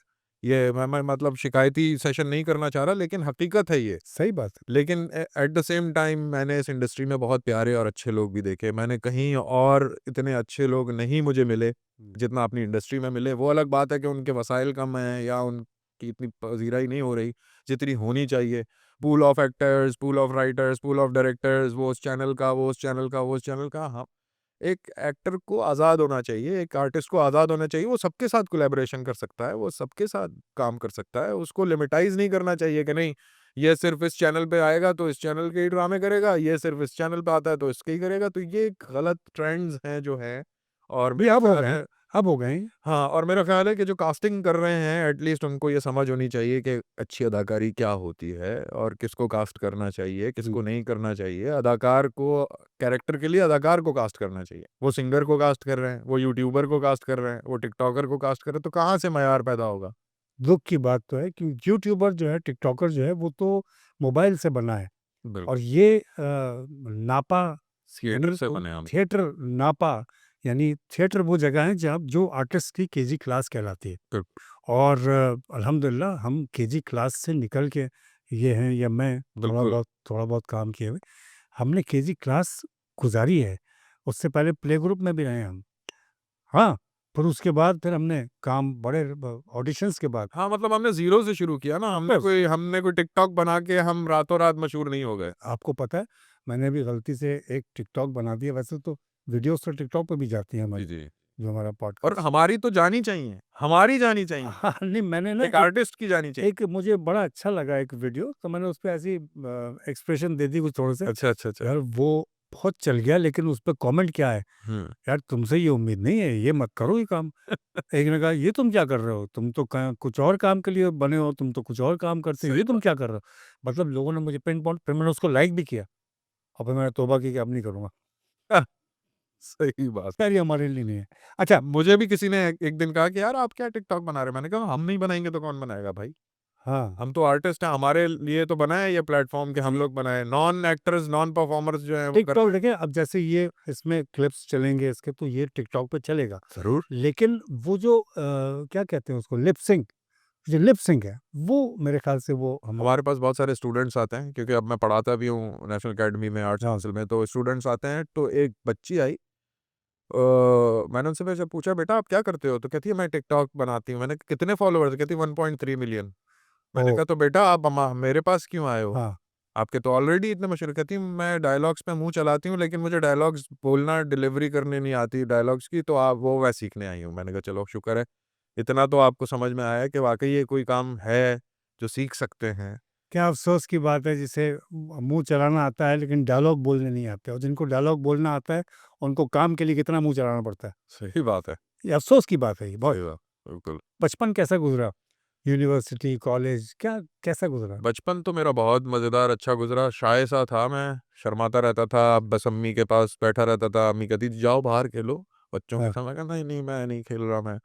ये मैं मतलब शिकायती सेशन नहीं करना चाह रहा, लेकिन हकीकत है ये। सही बात है। लेकिन एट द सेम टाइम मैंने इस इंडस्ट्री में बहुत प्यारे और अच्छे लोग भी देखे। मैंने कहीं और इतने अच्छे लोग नहीं मुझे मिले, हुँ। जितना अपनी इंडस्ट्री में मिले। वो अलग बात है कि उनके वसाइल कम हैं या उनकी इतनी पज़ीराई नहीं हो रही, जितनी होनी चाहिए। Pool of actors, pool of writers, pool of directors, वो उस चैनल का, वो उस चैनल का, वो उस चैनल का। हाँ, एक एक्टर को आज़ाद होना चाहिए, एक आर्टिस्ट को आज़ाद होना चाहिए। वो सबके साथ कोलैबोरेशन कर सकता है, वो सबके साथ काम कर सकता है। उसको लिमिटाइज़ नहीं करना चाहिए कि नहीं, ये सिर्फ़ इस चैनल पे आएगा तो इस चैनल के ही ड्रामे करेगा, ये सिर्फ़ इस चैनल पे आता है तो इसके ही करेगा। तो ये एक गलत ट्रेंड्स हैं जो हैं और भी मेरा अब हो ख़्याल गए हैं, है अब हो गए हैं। हाँ, और मेरा ख़्याल है कि जो कास्टिंग कर रहे हैं एटलीस्ट उनको ये समझ होनी चाहिए कि अच्छी अदाकारी क्या होती है और किसको कास्ट करना चाहिए, हुँ। किसको नहीं करना चाहिए। अदाकार को कैरेक्टर के लिए अदाकार को कास्ट करना चाहिए। वो सिंगर को कास्ट कर रहे हैं, वो यूट्यूबर को कास्ट कर रहे हैं, वो टिकटॉकर को कास्ट कर रहे हैं, तो कहाँ से मयार पैदा होगा? दुःख की बात तो है कि यूट्यूबर जो है, टिकटॉकर जो है, वो तो मोबाइल से बना है बिल्कुल, और ये नापा थिएटर से बने हम। थिएटर नापा, यानी थिएटर वो जगह है जहाँ जो आर्टिस्ट की केजी क्लास कहलाती है। बिल्कुल। और अल्हम्दुलिल्लाह हम केजी क्लास से निकल के ये हैं, या मैं बिल्कुल। थोड़ा बहुत काम किए हुए, हमने केजी क्लास गुज़ारी है। उससे पहले प्ले ग्रुप में भी रहे हम। हाँ, फिर उसके बाद फिर हमने काम बड़े ऑडिशंस के बाद हाँ, मतलब हमने ज़ीरो से शुरू किया ना, बस। हमने कोई टिकटॉक बना के हम रातों रात मशहूर नहीं हो गए। आपको पता है, मैंने भी गलती से एक टिकटॉक बना दिया, वैसे तो वीडियोज़ तो टिकटॉक पे भी जाती हैं जी, हमारी, जी। जो हमारा और पॉडकास्ट। हमारी तो जानी चाहिए, हमारी जानी चाहिए। हाँ, नहीं मैंने ना एक आर्टिस्ट की जानी चाहिए। एक मुझे बड़ा अच्छा लगा एक वीडियो, तो मैंने उसपे ऐसी एक्सप्रेशन दे दी कुछ थोड़े से, अच्छा, अच्छा, अच्छा। यार वो बहुत चल गया, लेकिन उसपे कमेंट क्या है, हुँ। यार तुमसे ये उम्मीद नहीं है, ये मत करो ये काम। एक ने कहा, ये तुम क्या कर रहे हो? तुम तो कुछ और काम के लिए बने हो, तुम तो कुछ और काम करते हो, सही ये तुम बात। क्या कर रहे हो? मतलब लोगों ने मुझे पिन पॉइंट, फिर मैंने उसको लाइक भी किया, और फिर मैंने तौबा की कि अब नहीं करूँगा। सही बात। यार ये हमारे लिए नहीं है। अच्छा, मुझे भी किसी ने एक एक दिन कहा कि यार आप क्या टिकटॉक बना रहे हो? मैंने कहा हम नहीं बनाएँगे तो कौन बनाएगा भाई? हाँ, हम तो आर्टिस्ट हैं, हमारे लिए तो बना है ये प्लेटफ़ॉर्म कि हम लोग बनाएँ। नॉन एक्टर्स, नॉन परफ़ॉर्मर्स जो हैं वो कर टिकटॉक देखिए, अब जैसे ये इसमें क्लिप्स चलेंगे इसके, तो ये टिकटॉक पे चलेगा। ज़रूर। लेकिन वो जो क्या कहते हैं उसको, लिप सिंक, जो लिप सिंक है, वो मेरे ख़्याल से वो हम हमारे पास बहुत सारे स्टूडेंट्स आते हैं क्योंकि अब मैं पढ़ाता भी हूँ नेशनल अकेडमी में, आर्ट्स हाँ, काउंसिल में, तो स्टूडेंट्स आते हैं। तो एक बच्ची आई, मैंने उनसे वैसे पूछा बेटा आप क्या करते हो? तो कहती है मैं टिकटॉक बनाती हूँ। मैंने कहा कितने फॉलोवर्स? कहती है 1.3 मिलियन। मैंने ओह! कहा तो बेटा आप मेरे पास क्यों आए हो? हाँ, आपके तो ऑलरेडी इतने मशहूर। कहती है मैं डायलॉग्स पे मुँह चलाती हूँ लेकिन मुझे डायलॉग्स बोलना, डिलीवरी करनी नहीं आती डायलॉग्स की, तो आप वो मैं सीखने आई हूँ। मैंने कहा चलो शुक्र है, इतना तो आपको समझ में आया है कि वाक़ई ये कोई काम है जो सीख सकते हैं। क्या अफ़सोस की बात है जिसे मुँह चलाना आता है लेकिन डायलॉग बोलने नहीं आते, और जिनको डायलॉग बोलना आता है, उनको काम के लिए कितना मुँह चलाना पड़ता है। सही बात है, ये अफ़सोस की बात है ये बहुत। सही बात, बिल्कुल। बचपन कैसा गुज़रा? यूनिवर्सिटी, कॉलेज क्या कैसा गुज़रा? बचपन तो मेरा बहुत मज़ेदार अच्छा गुज़रा, शाय सा था मैं, शर्माता रहता था, बस अम्मी के पास बैठा रहता था, अम्मी कहती थी जाओ बाहर खेलो बच्चों के हाँ, साथ। मैं कहा नहीं, नहीं मैं नहीं खेल रहा मैं।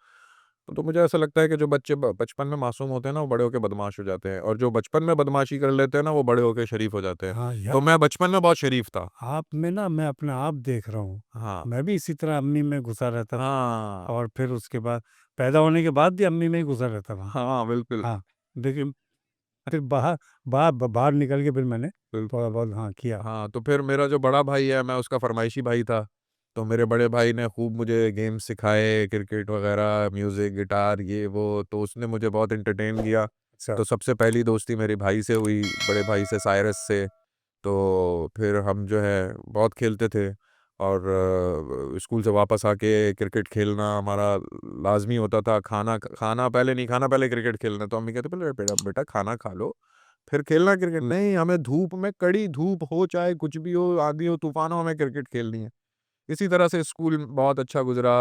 तो मुझे ऐसा लगता है कि जो बच्चे बचपन में मासूम होते हैं ना, वो बड़े होके बदमाश हो जाते हैं, और जो बचपन में बदमाशी कर लेते हैं ना, वो बड़े होके शरीफ हो जाते हैं। हाँ, यार तो मैं बचपन में बहुत शरीफ था। आप में ना मैं अपना आप देख रहा हूँ। हाँ, मैं भी इसी तरह अम्मी में घुसा रहता था, हाँ, और फिर उसके बाद पैदा होने के बाद भी अम्मी में ही घुसा रहता था। हाँ, बिल्कुल, हाँ, लेकिन फिर बाहर निकल के फिर मैंने बिल्कुल। थोड़ा बहुत हाँ, किया। हाँ, तो फिर मेरा जो बड़ा भाई है, मैं उसका फ़रमाइशी भाई था। तो मेरे बड़े भाई ने खूब मुझे गेम्स सिखाए, क्रिकेट वग़ैरह, म्यूज़िक, गिटार ये वो, तो उसने मुझे बहुत एंटरटेन किया। अच्छा, तो सबसे पहली दोस्ती मेरे भाई से हुई, बड़े भाई से, साइरस से। तो फिर हम जो है बहुत खेलते थे, और स्कूल से वापस आके क्रिकेट खेलना हमारा लाज़मी होता था। खाना खाना पहले नहीं खाना, पहले क्रिकेट खेलना। तो अम्मी कहती पहले बेटा बेटा खाना खा लो, फिर खेलना क्रिकेट। नहीं, हमें धूप में, कड़ी धूप हो चाहे कुछ भी हो, आंधी हो, तूफ़ान हो, हमें क्रिकेट खेलनी है। इसी तरह से स्कूल बहुत अच्छा गुज़रा,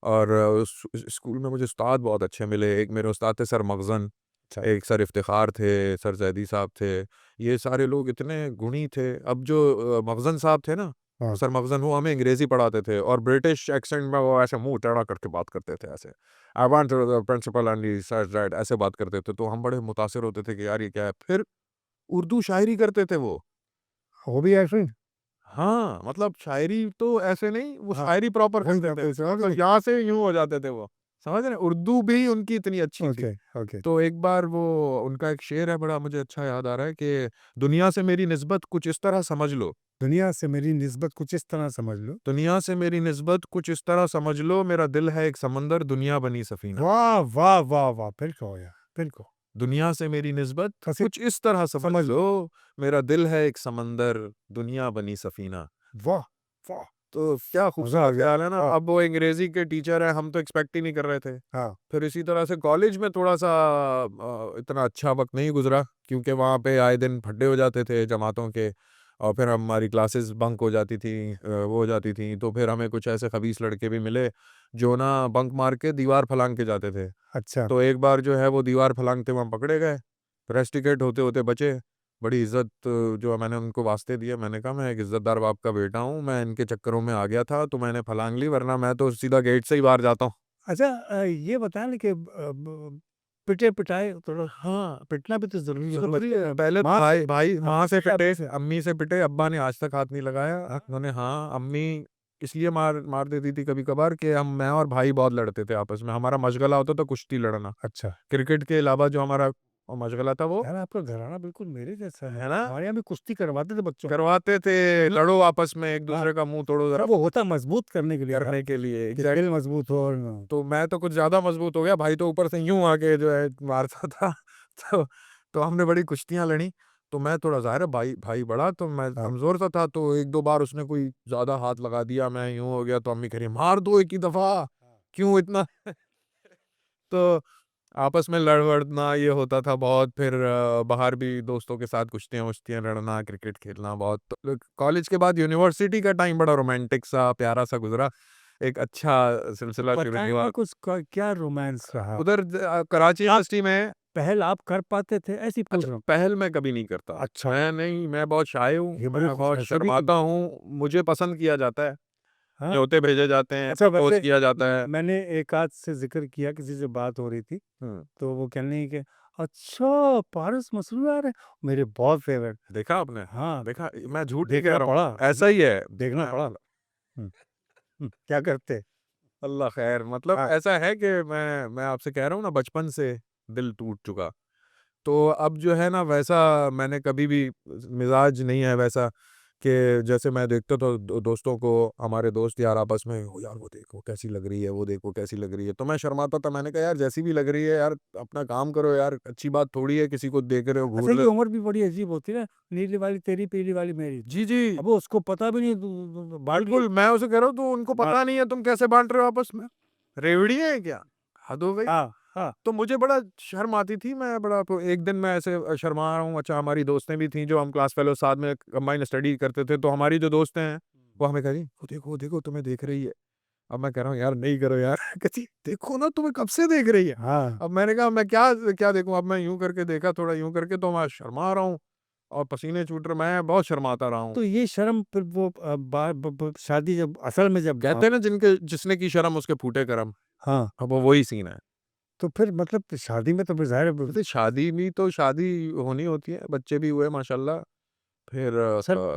और स्कूल में मुझे उस्ताद बहुत अच्छे मिले। एक मेरे उस्ताद थे सर मखज़न, अच्छा। एक सर इफ्तिख़ार थे, सर ज़ैदी साहब थे। ये सारे लोग इतने गुणी थे। अब जो मखज़न साहब थे ना, हाँ, सर मखज़न, वो हमें अंग्रेज़ी पढ़ाते थे, और ब्रिटिश एक्सेंट में वो ऐसे मुँह टेढ़ा करके बात करते थे ऐसे। I want the principal and he said that, ऐसे बात करते थे। तो हम बड़े मुतासिर होते थे कि यार ये क्या है? फिर उर्दू शायरी करते थे वो। वो भी एक्टिंग? हाँ, मतलब शायरी तो ऐसे नहीं, वो हाँ, शायरी प्रॉपर वही करते थे। करते थे, समझ मतलब गए? यहाँ से यूँ हो जाते थे वो। समझ रहे हैं? उर्दू भी उनकी इतनी अच्छी थी। Okay, okay. तो एक बार वो उनका एक शेर है, बड़ा मुझे अच्छा याद आ रहा है कि दुनिया से मेरी निस्बत कुछ इस तरह समझ लो, दुनिया से मेरी निस्बत कुछ इस तरह समझ लो। दुनिया से मेरी निस्बत कुछ इस तरह समझ लो, मेरा दिल है एक समंदर, दुनिया बनी सफ़ीना। वाह, वाह, वाह, वाह! फिर कहो यार, फिर कहो। दुनिया से मेरी निस्बत कसी कुछ इस तरह समझ समझ लो। लो, मेरा दिल है एक समंदर, दुनिया बनी सफ़ीना। वाह! वाह! तो क्या मज़ा आ खूबसूरत गया। ख़्याल है ना। हाँ, अब वो अंग्रेज़ी के टीचर हैं, हम तो एक्सपेक्ट ही नहीं कर रहे थे। हाँ, फिर इसी तरह से कॉलेज में थोड़ा-सा इतना अच्छा वक़्त नहीं गुज़रा, क्योंकि वहाँ पे आए दिन फड्डे हो जाते थे जमातों के, और फिर हमारी क्लासेस बंक हो जाती थी, वो हो जाती थी। तो फिर हमें कुछ ऐसे ख़बीस लड़के भी मिले, जो ना बंक मार के दीवार फलांग के जाते थे। अच्छा। तो एक बार जो है वो दीवार फलांगते हुए हम पकड़े गए, प्रेस टिकट होते-होते बचे। बड़ी इज़्ज़त जो मैंने उनको वास्ते दिए, मैंने कहा मैं एक इज़्ज़तदार बाप का बेटा हूँ, मैं इनके चक्करों में आ गया था तो मैंने फलांग ली, वरना मैं तो सीधा गेट से ही बाहर जाता हूँ। अच्छा, ये बताएँ ना कि ब पिटे पिटाए थोड़ा, हाँ, पिटना भी तो ज़रूरी है। ज़रूरी है। पहले माँ भाई भाई हाँ, माँ से पिटे पिटे, अब्बू से। अम्मी से पिटे, अब्बा ने आज तक हाथ नहीं लगाया। हाँ। उन्होंने हाँ, अम्मी इसलिए मार मार देती थी कभी-कभार कि मैं और भाई बहुत लड़ते थे आपस में। हमारा मशगला होता था कुश्ती लड़ना। अच्छा। क्रिकेट के अलावा जो हमारा मशगला था वो यार आपका घराना बिल्कुल मेरे जैसा है। है ना? हमारे यहाँ भी कुश्ती करवाते थे बच्चों को। करवाते थे, लड़ो आपस में, हाँ, एक-दूसरे का मुँह तोड़ो पर ज़रा वो होता मजबूत करने के लिए था, करने के लिए। कि दिल मजबूत हो और तो मैं तो कुछ ज़्यादा मज़बूत हो गया, भाई तो ऊपर से यूँ आके जो है मारता था। तो तो हमने बड़ी कुश्तियाँ लड़ी। तो मैं थोड़ा ज़ाहिर है भाई भाई बड़ा तो मैं हाँ। कमज़ोर सा था, तो 1-2 बार उसने कोई ज़्यादा हाथ लगा दिया, मैं यूँ हो गया तो अम्मी कह रही मार दो एक ही दफ़ा, क्यों इतना तो आपस में लड़-वड़ना ये होता था बहुत। फिर बाहर भी दोस्तों के साथ कुश्तियाँ-वुश्तियाँ लड़ना, क्रिकेट खेलना बहुत। तो कॉलेज के बाद यूनिवर्सिटी का टाइम बड़ा रोमांटिक सा, प्यारा सा गुज़रा। एक अच्छा सिलसिला शुरू बताएँ हुआ। ना कुछ क्या रोमांस रहा? उधर कराची आप यूनिवर्सिटी में पहल आप कर पाते थे? ऐसे ही पूछ अच्छा, रहा हूँ। पहल मैं कभी नहीं करता। अच्छा, मैं बहुत शाय हूँ, ये बड़ी मैं खुश बहुत है सभी की। शर्माता हूँ, मुझे पसंद किया जाता है, हाँ, न्योते भेजे जाते हैं, अच्छा प्रपोज़ वैसे किया जाता है। मैंने एक आध से ज़िक्र किया, किसी से बात हो रही थी, हुँ, तो वो कहने लगी कि अच्छा पारस मसरूर है, मेरे बहुत फ़ेवरेट। देखा आपने? हाँ, देखा मैं झूठ नहीं कह देखना रहा हूँ, पड़ा, ऐसा ही है। देखना मैं पड़ा। हुँ, क्या करते? अल्लाह ख़ैर मतलब हाँ, ऐसा है कि मैं आपसे कह रहा हूँ ना बचपन से दिल टूट चुका। तो अब जो है ना वैसा मैंने कभी भी मिज़ाज नहीं है वैसा कि जैसे मैं देखता था दोस्तों को, हमारे दोस्त यार आपस में, "ओ यार वो देखो कैसी लग रही है, वो देखो कैसी लग रही है।" तो मैं शर्माता था, मैंने कहा यार जैसी भी लग रही है यार अपना काम करो यार, अच्छी बात थोड़ी है किसी को देख रहे हो, अच्छा घूर ये रहे हो। उम्र भी बड़ी अजीब होती है ना, नीली वाली तेरी, पीली वाली मेरी। जी, जी। अब वो उसको पता भी नहीं बाँट लिए। बिल्कुल, मैं उसे कह रहा हूँ तो उनको हाँ, पता नहीं है तुम कैसे बाँट रहे हो आपस में? रेवड़ी है क्या? हद हो गई। हाँ, हाँ, तो मुझे बड़ा शर्म आती थी, मैं बड़ा तो एक दिन मैं ऐसे शर्मा रहा हूँ, अच्छा हमारी दोस्तें भी थीं जो हम क्लास फेलो साथ में कंबाइन स्टडी करते थे, तो हमारी जो दोस्तें हैं, वो हमें कह रही, वो देखो तुम्हें देख रही है। अब मैं कह रहा हूँ यार नहीं करो यार, कहती देखो ना तुम्हें कब से देख रही है। हाँ। अब मैंने कहा मैं क्या क्या देखूँ, अब मैं यूँ करके देखा, थोड़ा यूँ करके तो मैं शर्मा रहा हूँ और पसीने छूट रहे, मैं बहुत शर्माता रहा हूँ। तो ये शर्म फिर वो बा ब ब शादी जब असल में जब कहते हैं ना जिनके जिसने की शर्म उसके फूटे करम, हाँ, अब वो वही सीन है। तो फिर मतलब शादी में तो फिर ज़ाहिर है वैसे शादी भी तो शादी होनी होती है, बच्चे भी हुए माशाल्लाह। फिर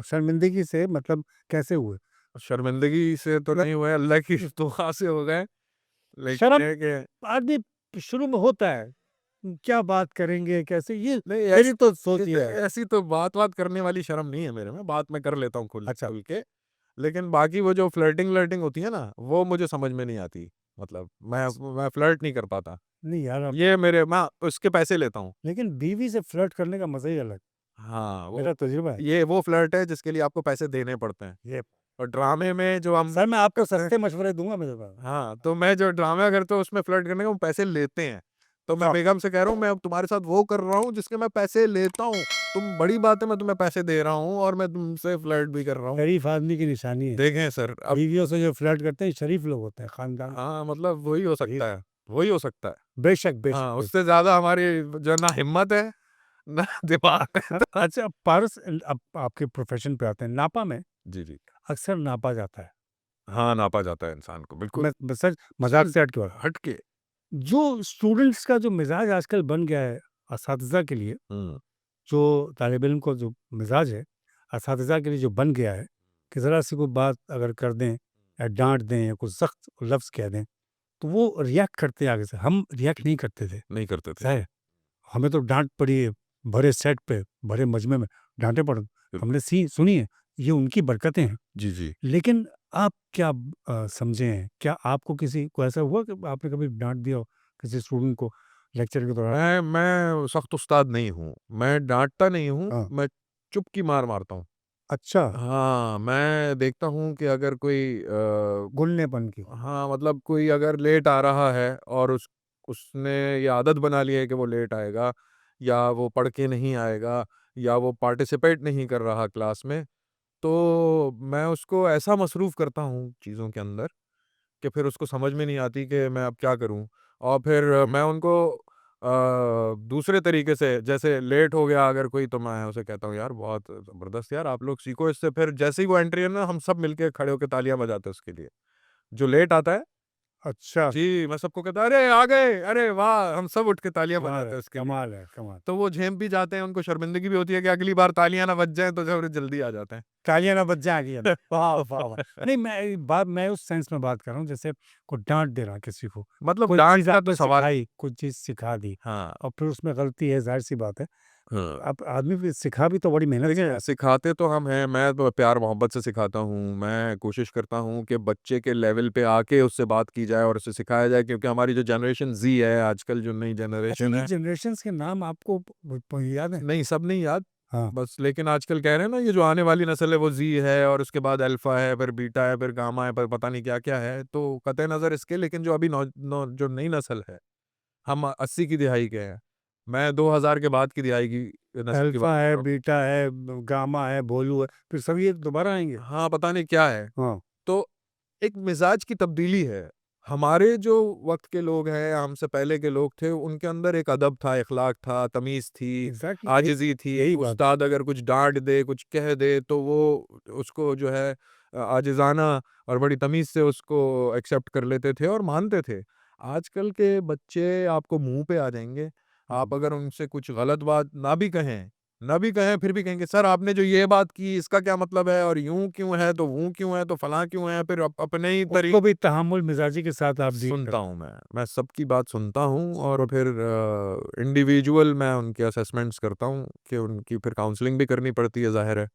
शर्मिंदगी से मतलब कैसे हुए? शर्मिंदगी से तो मतलब नहीं हुए, अल्लाह की दुआ से हो गए। लेकिन शर्म ये है कि आदमी शुरू में होता है, क्या बात करेंगे, कैसे ये नहीं मेरी तो सोच ये है। ऐसी तो बात-वात करने वाली शर्म नहीं है मेरे में, बात मैं कर लेता हूँ खुल अच्छा, खुल के। लेकिन बाकी वो जो फ्लर्टिंग-व्लर्टिंग होती है ना, वो मुझे समझ में नहीं आती। मतलब मैं फ्लर्ट नहीं कर पाता। नहीं यार अब ये मेरे मैं उसके पैसे लेता हूँ। लेकिन बीवी से फ्लर्ट करने का मज़ा ही अलग, हाँ, मेरा तजुर्बा है। ये वो फ्लर्ट है जिसके लिए आपको पैसे देने पड़ते हैं। ये और ड्रामे में जो हम सर मैं आपको सस्ते मशवरे दूँगा मेरे पास। हाँ, तो मैं जो ड्रामा करता हूँ उसमें फ्लर्ट करने का वो पैसे लेते हैं। तो मैं अच्छा, बेगम से कह रहा हूँ मैं अब तुम्हारे साथ वो कर रहा हूँ जिसके मैं पैसे लेता हूँ। तुम बड़ी बात है मैं तुम्हें पैसे दे रहा हूँ और मैं तुमसे फ्लर्ट भी कर रहा हूँ। शरीफ आदमी की निशानी है। देखें सर अब बीवियों से जो फ्लर्ट करते हैं शरीफ लोग होते हैं, खानदान हाँ, मतलब वही हो शरीफ। सकता है, वही हो सकता है। बेशक, बेशक, हाँ, बेशक। उससे ज़्यादा हमारी जो ना हिम्मत है, ना दिमाग है। अच्छा पारस अब आपके प्रोफ़ेशन पे आते हैं। नापा में जी, जी। अक्सर नापा जाता है। हाँ, नापा जाता है इंसान को बिल्कुल। मैं सच मज़ाक से हट के हट के जो स्टूडेंट्स का जो मिज़ाज आजकल बन गया है असातिज़ा के लिए, हुँ, जो तालिब इल्म को जो मिज़ाज है, असातिज़ा के लिए जो बन गया है, कि ज़रा-सी कोई बात अगर कर दें या डाँट दें या कुछ सख्त लफ़्ज़ कह दें, तो वो रिएक्ट करते हैं आगे से। हम रिएक्ट नहीं करते थे, नहीं करते थे। ज़ाहिर है। हमें तो डाँट पड़ी है, भरे सेट पे, भरे मजमे में डाँटें पड़ हमने सी सुनी है, ये उनकी बरकतें हैं। जी, जी। लेकिन आप क्या समझे हैं? क्या आपको किसी को ऐसा हुआ कि आपने कभी डाँट दिया हो किसी स्टूडेंट को लेक्चर के दौरान? मैं सख्त उस्ताद नहीं हूँ। मैं डाँटता नहीं हूँ, हाँ, मैं चुप की मार मारता हूँ। अच्छा, हाँ, मैं देखता हूँ कि अगर कोई घुलनेपन की। हाँ, मतलब कोई अगर लेट आ रहा है और उसने ये आदत बना ली है कि वो लेट आएगा या वो पढ़ के नहीं आएगा या वो पार्टिसिपेट नहीं कर रहा क्लास में, तो मैं उसको ऐसा मसरूफ़ करता हूँ चीज़ों के अंदर कि फिर उसको समझ में नहीं आती कि मैं अब क्या करूँ? और फिर मैं उनको दूसरे तरीके से जैसे लेट हो गया अगर कोई तो मैं उसे कहता हूँ यार बहुत ज़बरदस्त यार आप लोग सीखो इससे फिर जैसे ही वो एंट्री है ना हम सब मिलके खड़े होके तालियाँ बजाते हैं उसके लिए। जो लेट आता है अच्छा, जी, मैं सबको कहता अरे आ गए, अरे वाह! हम सब उठ के तालियाँ बजाते हैं उसके लिए। कमाल है, कमाल। तो वो झेम भी जाते हैं, उनको शर्मिंदगी भी होती है कि अगली बार तालियाँ ना बज जाएँ तो जो जल्दी आ जाते हैं। तालियाँ ना बज जाएँ अगली बार। वाह, वाह, वाह! नहीं, मैं उस सेंस में बात कर रहा हूँ, जैसे कोई डाँट दे रहा किसी को, मतलब कोई डाँट चीज़ का तो आपने सवाल सिखाई, कोई चीज़ सिखा दी हाँ, और फिर उसमें गलती है, ज़ाहिर-सी बात है। हाँ। अब आदमी भी सिखा भी तो बड़ी मेहनत से देखिए, रहा है। सिखाते तो हम हैं, मैं तो प्यार-मोहब्बत से सिखाता हूँ। मैं कोशिश करता हूँ कि बच्चे के लेवल पे आके उससे बात की जाए और उसे सिखाया जाए क्योंकि हमारी जो जनरेशन ज़ी है, आजकल जो नई अच्छा, जनरेशन ये है जनरेशंस के नाम आपको याद है? नहीं, सब नहीं याद, हाँ, बस लेकिन आजकल कह रहे हैं ना ये जो आने वाली नस्ल है वो ज़ी है और उसके बाद अल्फ़ा है, फिर बीटा है, फिर गामा है, फिर पता नहीं क्या-क्या है। तो कतई नज़र इसके लेकिन जो अभी जो नई नस्ल है, हम 80 की दिहाई के हैं। मैं 2000 के बाद की दिहाई की नस्ल की बात अल्फ़ा कर है, रहा हूँ। बीटा है, गामा है, भोलू है, फिर सब ये दोबारा आएँगे? हाँ, पता नहीं क्या है। हाँ, तो एक मिज़ाज की तब्दीली है। हमारे जो वक़्त के लोग हैं, हमसे पहले के लोग थे, उनके अंदर एक अदब था, इख़लाक़ था, तमीज़ थी, एग्ज़ैक्टली आजिज़ी थी। यही बात। उस्ताद अगर कुछ डाँट दे, कुछ कह दे, तो वो उसको जो है आजिज़ाना और बड़ी तमीज़ से उसको एक्सेप्ट कर लेते थे और मानते थे। आजकल के बच्चे आपको मुँह पे आ जाएँगे। आप अगर उनसे कुछ गलत बात ना भी कहें फिर भी कहेंगे सर आपने जो ये बात की इसका क्या मतलब है और यूँ क्यों है, तो वो क्यों है, तो फलाँ क्यों है, फिर अपने ही उसको भी तहम्मुल मिज़ाजी के साथ आप डील सुनता करते हूँ मैं सबकी बात सुनता हूँ और फिर इंडिविजुअल मैं उनके असेसमेंट्स करता हूँ कि उनकी फिर काउंसलिंग भी करनी पड़ती है ज़ाहिर है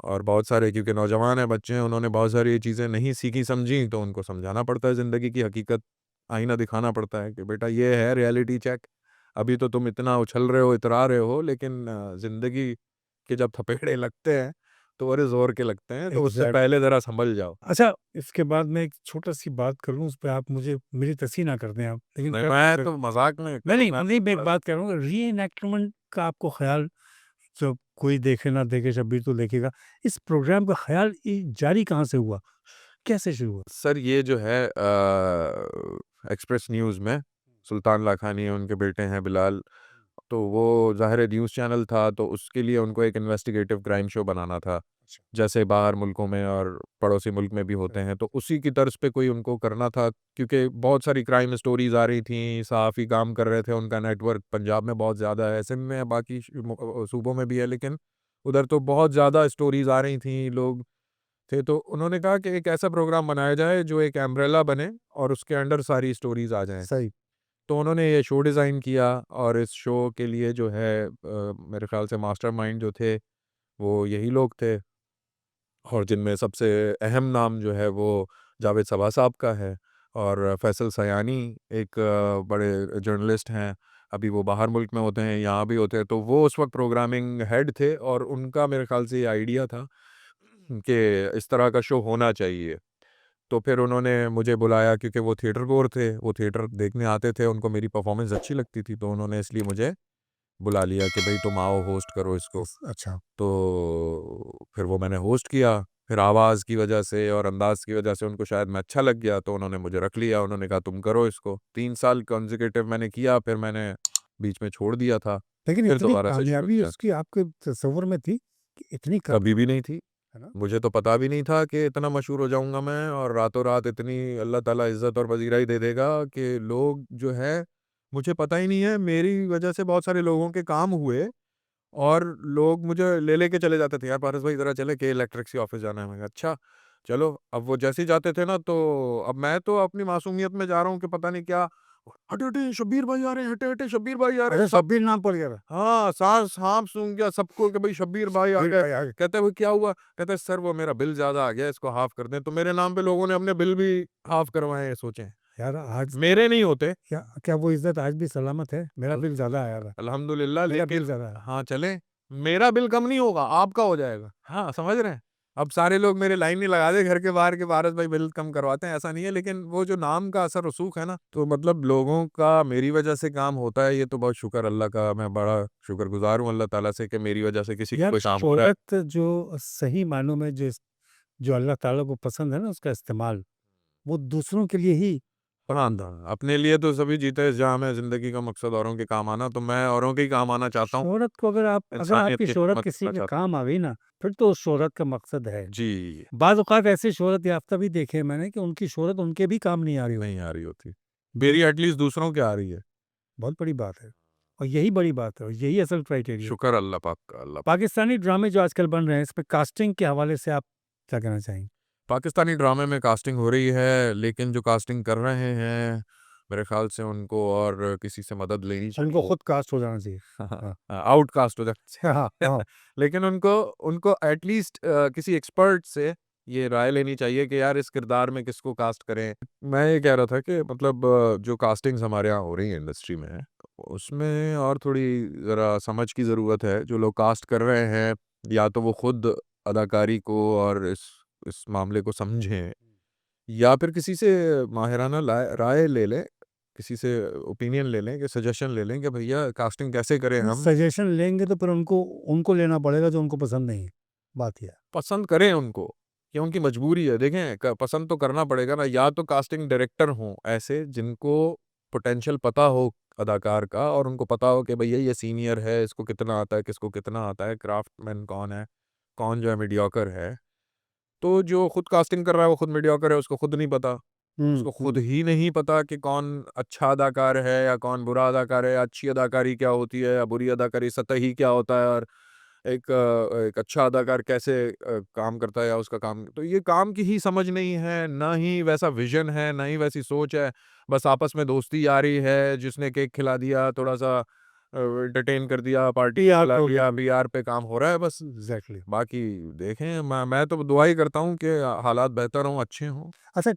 और बहुत सारे क्योंकि नौजवान हैं बच्चे हैं उन्होंने बहुत सारी चीज़ें नहीं सीखी समझी तो उनको समझाना पड़ता है ज़िंदगी की हकीकत आईना दिखाना पड़ता है कि बेटा ये है रियलिटी चेक अभी तो तुम इतना उछल रहे हो इतरा रहे हो लेकिन ज़िंदगी के जब थपेड़े लगते हैं तो बड़े ज़ोर के लगते हैं तो उससे एग्ज़ैक्ट पहले ज़रा संभल जाओ। अच्छा, इसके बाद मैं एक छोटा-सी बात कर लूँ, उस पे आप मुझे मेरी तसी ना कर दें आप, लेकिन नहीं कर मैं कर तो मज़ाक में नहीं, मैं नहीं, मैं एक बात कर रहा हूँ, री-एनैक्टमेंट का आपको ख़्याल जब कोई देखे ना देखे, शब्बीर तो देखेगा, इस प्रोग्राम का ख़्याल जारी कहाँ से हुआ? कैसे शुरू हुआ? सर ये जो है एक्सप्रेस न्यूज़ में सुल्तान लाखानी उनके बेटे हैं बिलाल, तो वो ज़ाहिर है न्यूज़ चैनल था तो उसके लिए उनको एक इन्वेस्टिगेटिव क्राइम शो बनाना था। अच्छा, जैसे बाहर मुल्कों में और पड़ोसी मुल्क में भी होते सही। हैं, तो उसी की तर्ज पे कोई उनको करना था क्योंकि बहुत सारी क्राइम स्टोरीज़ आ रही थीं, सहाफ़ी काम कर रहे थे, उनका नेटवर्क पंजाब में बहुत ज़्यादा है, सिंध में है, बाकी सूबों में भी है लेकिन उधर तो बहुत ज़्यादा स्टोरीज़ आ रही थीं, लोग थे तो उन्होंने कहा कि एक ऐसा प्रोग्राम बनाया जाए जो एक अम्ब्रेला बने और उसके अंडर सारी स्टोरीज़ आ जाएँ। सही। तो उन्होंने ये शो डिज़ाइन किया और इस शो के लिए जो है मेरे ख़्याल से मास्टरमाइंड जो थे, वो यही लोग थे और जिनमें सबसे अहम नाम जो है वो जावेद सबा साहब का है और फैसल सयानी एक बड़े जर्नलिस्ट हैं, अभी वो बाहर मुल्क में होते हैं, यहाँ भी होते हैं, तो वो उस वक़्त प्रोग्रामिंग हेड थे और उनका मेरे ख़्याल से ये आइडिया था कि इस तरह का शो होना चाहिए। तो फिर उन्होंने मुझे बुलाया क्योंकि वो थिएटर गोर थे, वो थिएटर देखने आते थे, उनको मेरी परफ़ॉर्मेंस अच्छी लगती थी, तो उन्होंने इसलिए मुझे बुला लिया कि भई तुम आओ होस्ट करो इसको। अच्छा, तो फिर वो मैंने होस्ट किया, फिर आवाज़ की वजह से और अंदाज़ की वजह से उनको शायद मैं अच्छा लग गया, तो उन्होंने मुझे रख लिया, उन्होंने कहा तुम करो इसको। 3 साल consecutive मैंने किया, फिर मैंने बीच में छोड़ दिया था, लेकिन फिर इतनी दोबारा से शुरू कामयाबी किया। उसकी आपके तसव्वुर में थी कि इतनी कभी भी नहीं थी। है ना? मुझे तो पता भी नहीं था कि इतना मशहूर हो जाऊँगा मैं और रातों-रात इतनी अल्लाह ताला इज़्ज़त और पज़ीराई दे देगा कि लोग जो है मुझे पता ही नहीं है, मेरी वजह से बहुत सारे लोगों के काम हुए और लोग मुझे ले के चले जाते थे, "यार पारस भाई ज़रा चलें के इलेक्ट्रिक ऑफ़िस जाना है।" मैंने कहा, "अच्छा, चलो।" अब वो जैसे ही जाते थे ना तो अब मैं तो अपनी मासूमियत में जा रहा हूँ कि पता नहीं क्या, "हटे, हटे शब्बीर भाई आ रहे हैं, हटे, हटे शब्बीर भाई आ रहे अच्छा, हैं।" सब शब्बीर नाम पड़ गया था। हाँ, साँप सूँघ गया सबको कि भई शब्बीर भाई आ शब्बीर गए। भाई आ गए। कहते हैं, "वो क्या हुआ?" कहते हैं, "सर वो मेरा बिल ज़्यादा आ गया है, इसको हाफ़ कर दें।" तो मेरे नाम पे लोगों ने अपने बिल भी हाफ़ करवाए हैं, सोचें। यार आज मेरे नहीं होते, क्या क्या वो इज़्ज़त आज भी सलामत है? मेरा अल बिल ज़्यादा आया था। अल्हम्दुलिल्लाह मेरा लेकिन बिल ज़्यादा आया। हाँ, चलें, मेरा बिल कम नहीं होगा, आपका हो जाएगा। हाँ, समझ रहे हैं? अब सारे लोग मेरे लाइन नहीं लगा दें घर के बाहर कि पारस भाई बिल कम करवाते हैं, ऐसा नहीं है लेकिन वो जो नाम का असर रसूख है ना, तो मतलब लोगों का मेरी वज़ह से काम होता है, ये तो बहुत शुक्र अल्लाह का, मैं बड़ा शुक्रगुज़ार हूँ अल्लाह ताला से कि मेरी वज़ह से किसी का यार कोई काम हो रहा है। शोहरत जो सही मायनों में जो अल्लाह ताला को पसंद है ना उसका इस्तेमाल, वो दूसरों के लिए ही अपने लिए तो सभी जीते जहाँ है ज़िंदगी का मकसद औरों के काम आना, तो मैं औरों के ही काम आना चाहता हूँ। शोहरत को अगर इंसानियत आपकी की शोहरत खिदमत किसी करना के चाहता काम आ गई ना, फिर तो उस शोहरत का मकसद है। हूँ। जी, बाज़ औक़ात ऐसे शोहरत याफ़्ता भी देखे हैं मैंने कि उनकी शोहरत उनके भी काम नहीं आ रही नहीं होती। आ रही होती। दू मेरी एटलीस्ट दूसरों की आ रही है। बहुत बड़ी बात है और यही बड़ी बात है और यही असल क्राइटेरिया है। शुक्र अल्लाह पाक का, अल्लाह पाक। पाकिस्तानी ड्रामे जो आजकल बन रहे हैं, इसमें कास्टिंग के हवाले से आप क्या कहना चाहेंगे? पाकिस्तानी ड्रामे में कास्टिंग हो रही है, लेकिन जो कास्टिंग कर रहे हैं, मेरे ख़्याल से उनको और किसी से मदद लेनी उनको चाहिए। खुद कास्ट हो जाना चाहिए। हाँ। आउटकास्ट हो जाते हाँ, हैं। हाँ। लेकिन उनको उनको एटलीस्ट किसी एक्सपर्ट से ये राय लेनी चाहिए कि यार इस किरदार में किसको कास्ट करें। मैं ये कह रहा था कि मतलब जो कास्टिंग्स हमारे यहाँ हो रही हैं इंडस्ट्री में, उसमें और थोड़ी ज़रा समझ की ज़रूरत है। जो लोग कास्ट कर रहे हैं, या तो वो खुद अदाकारी को और इस मामले को समझें, या फिर किसी से माहिराना राय ले लें, किसी से ओपिनियन ले लें, कि सजेशन ले लें कि भैया कास्टिंग कैसे करें हम। सजेशन लेंगे तो फिर उनको उनको लेना पड़ेगा जो उनको पसंद नहीं है। बात ये है। पसंद करें उनको, कि उनकी मजबूरी है। देखें पसंद तो करना पड़ेगा ना। या तो कास्टिंग डायरेक्टर हों ऐसे जिनको पोटेंशियल पता हो अदाकार का, और उनको पता हो कि भैया ये सीनियर है, इसको कितना आता है, किसको कितना आता है, क्राफ्टमैन कौन है, कौन जो है मीडियोकर है। तो जो खुद कास्टिंग कर रहा है वो खुद मीडियोकर है, उसको खुद नहीं पता। हुँ, उसको खुद हुँ। ही नहीं पता कि कौन अच्छा अदाकार है या कौन बुरा अदाकार है, या अच्छी अदाकारी क्या होती है या बुरी अदाकारी सतही क्या होता है, और एक अच्छा अदाकार कैसे काम करता है, या उसका काम, तो ये काम की ही समझ नहीं है, ना ही वैसा विज़न है, ना ही वैसी सोच है। बस आपस में दोस्ती यारी है, जिसने केक खिला दिया, थोड़ा-सा एंटरटेन कर दिया, पार्टी पीआर खिला दिया, प्रोग्राम। पीआर पे काम हो रहा है बस। एग्ज़ैक्टली। बाकी देखें, मैं तो दुआ ही करता हूँ कि हालात बेहतर हों, अच्छे हों। अच्छा,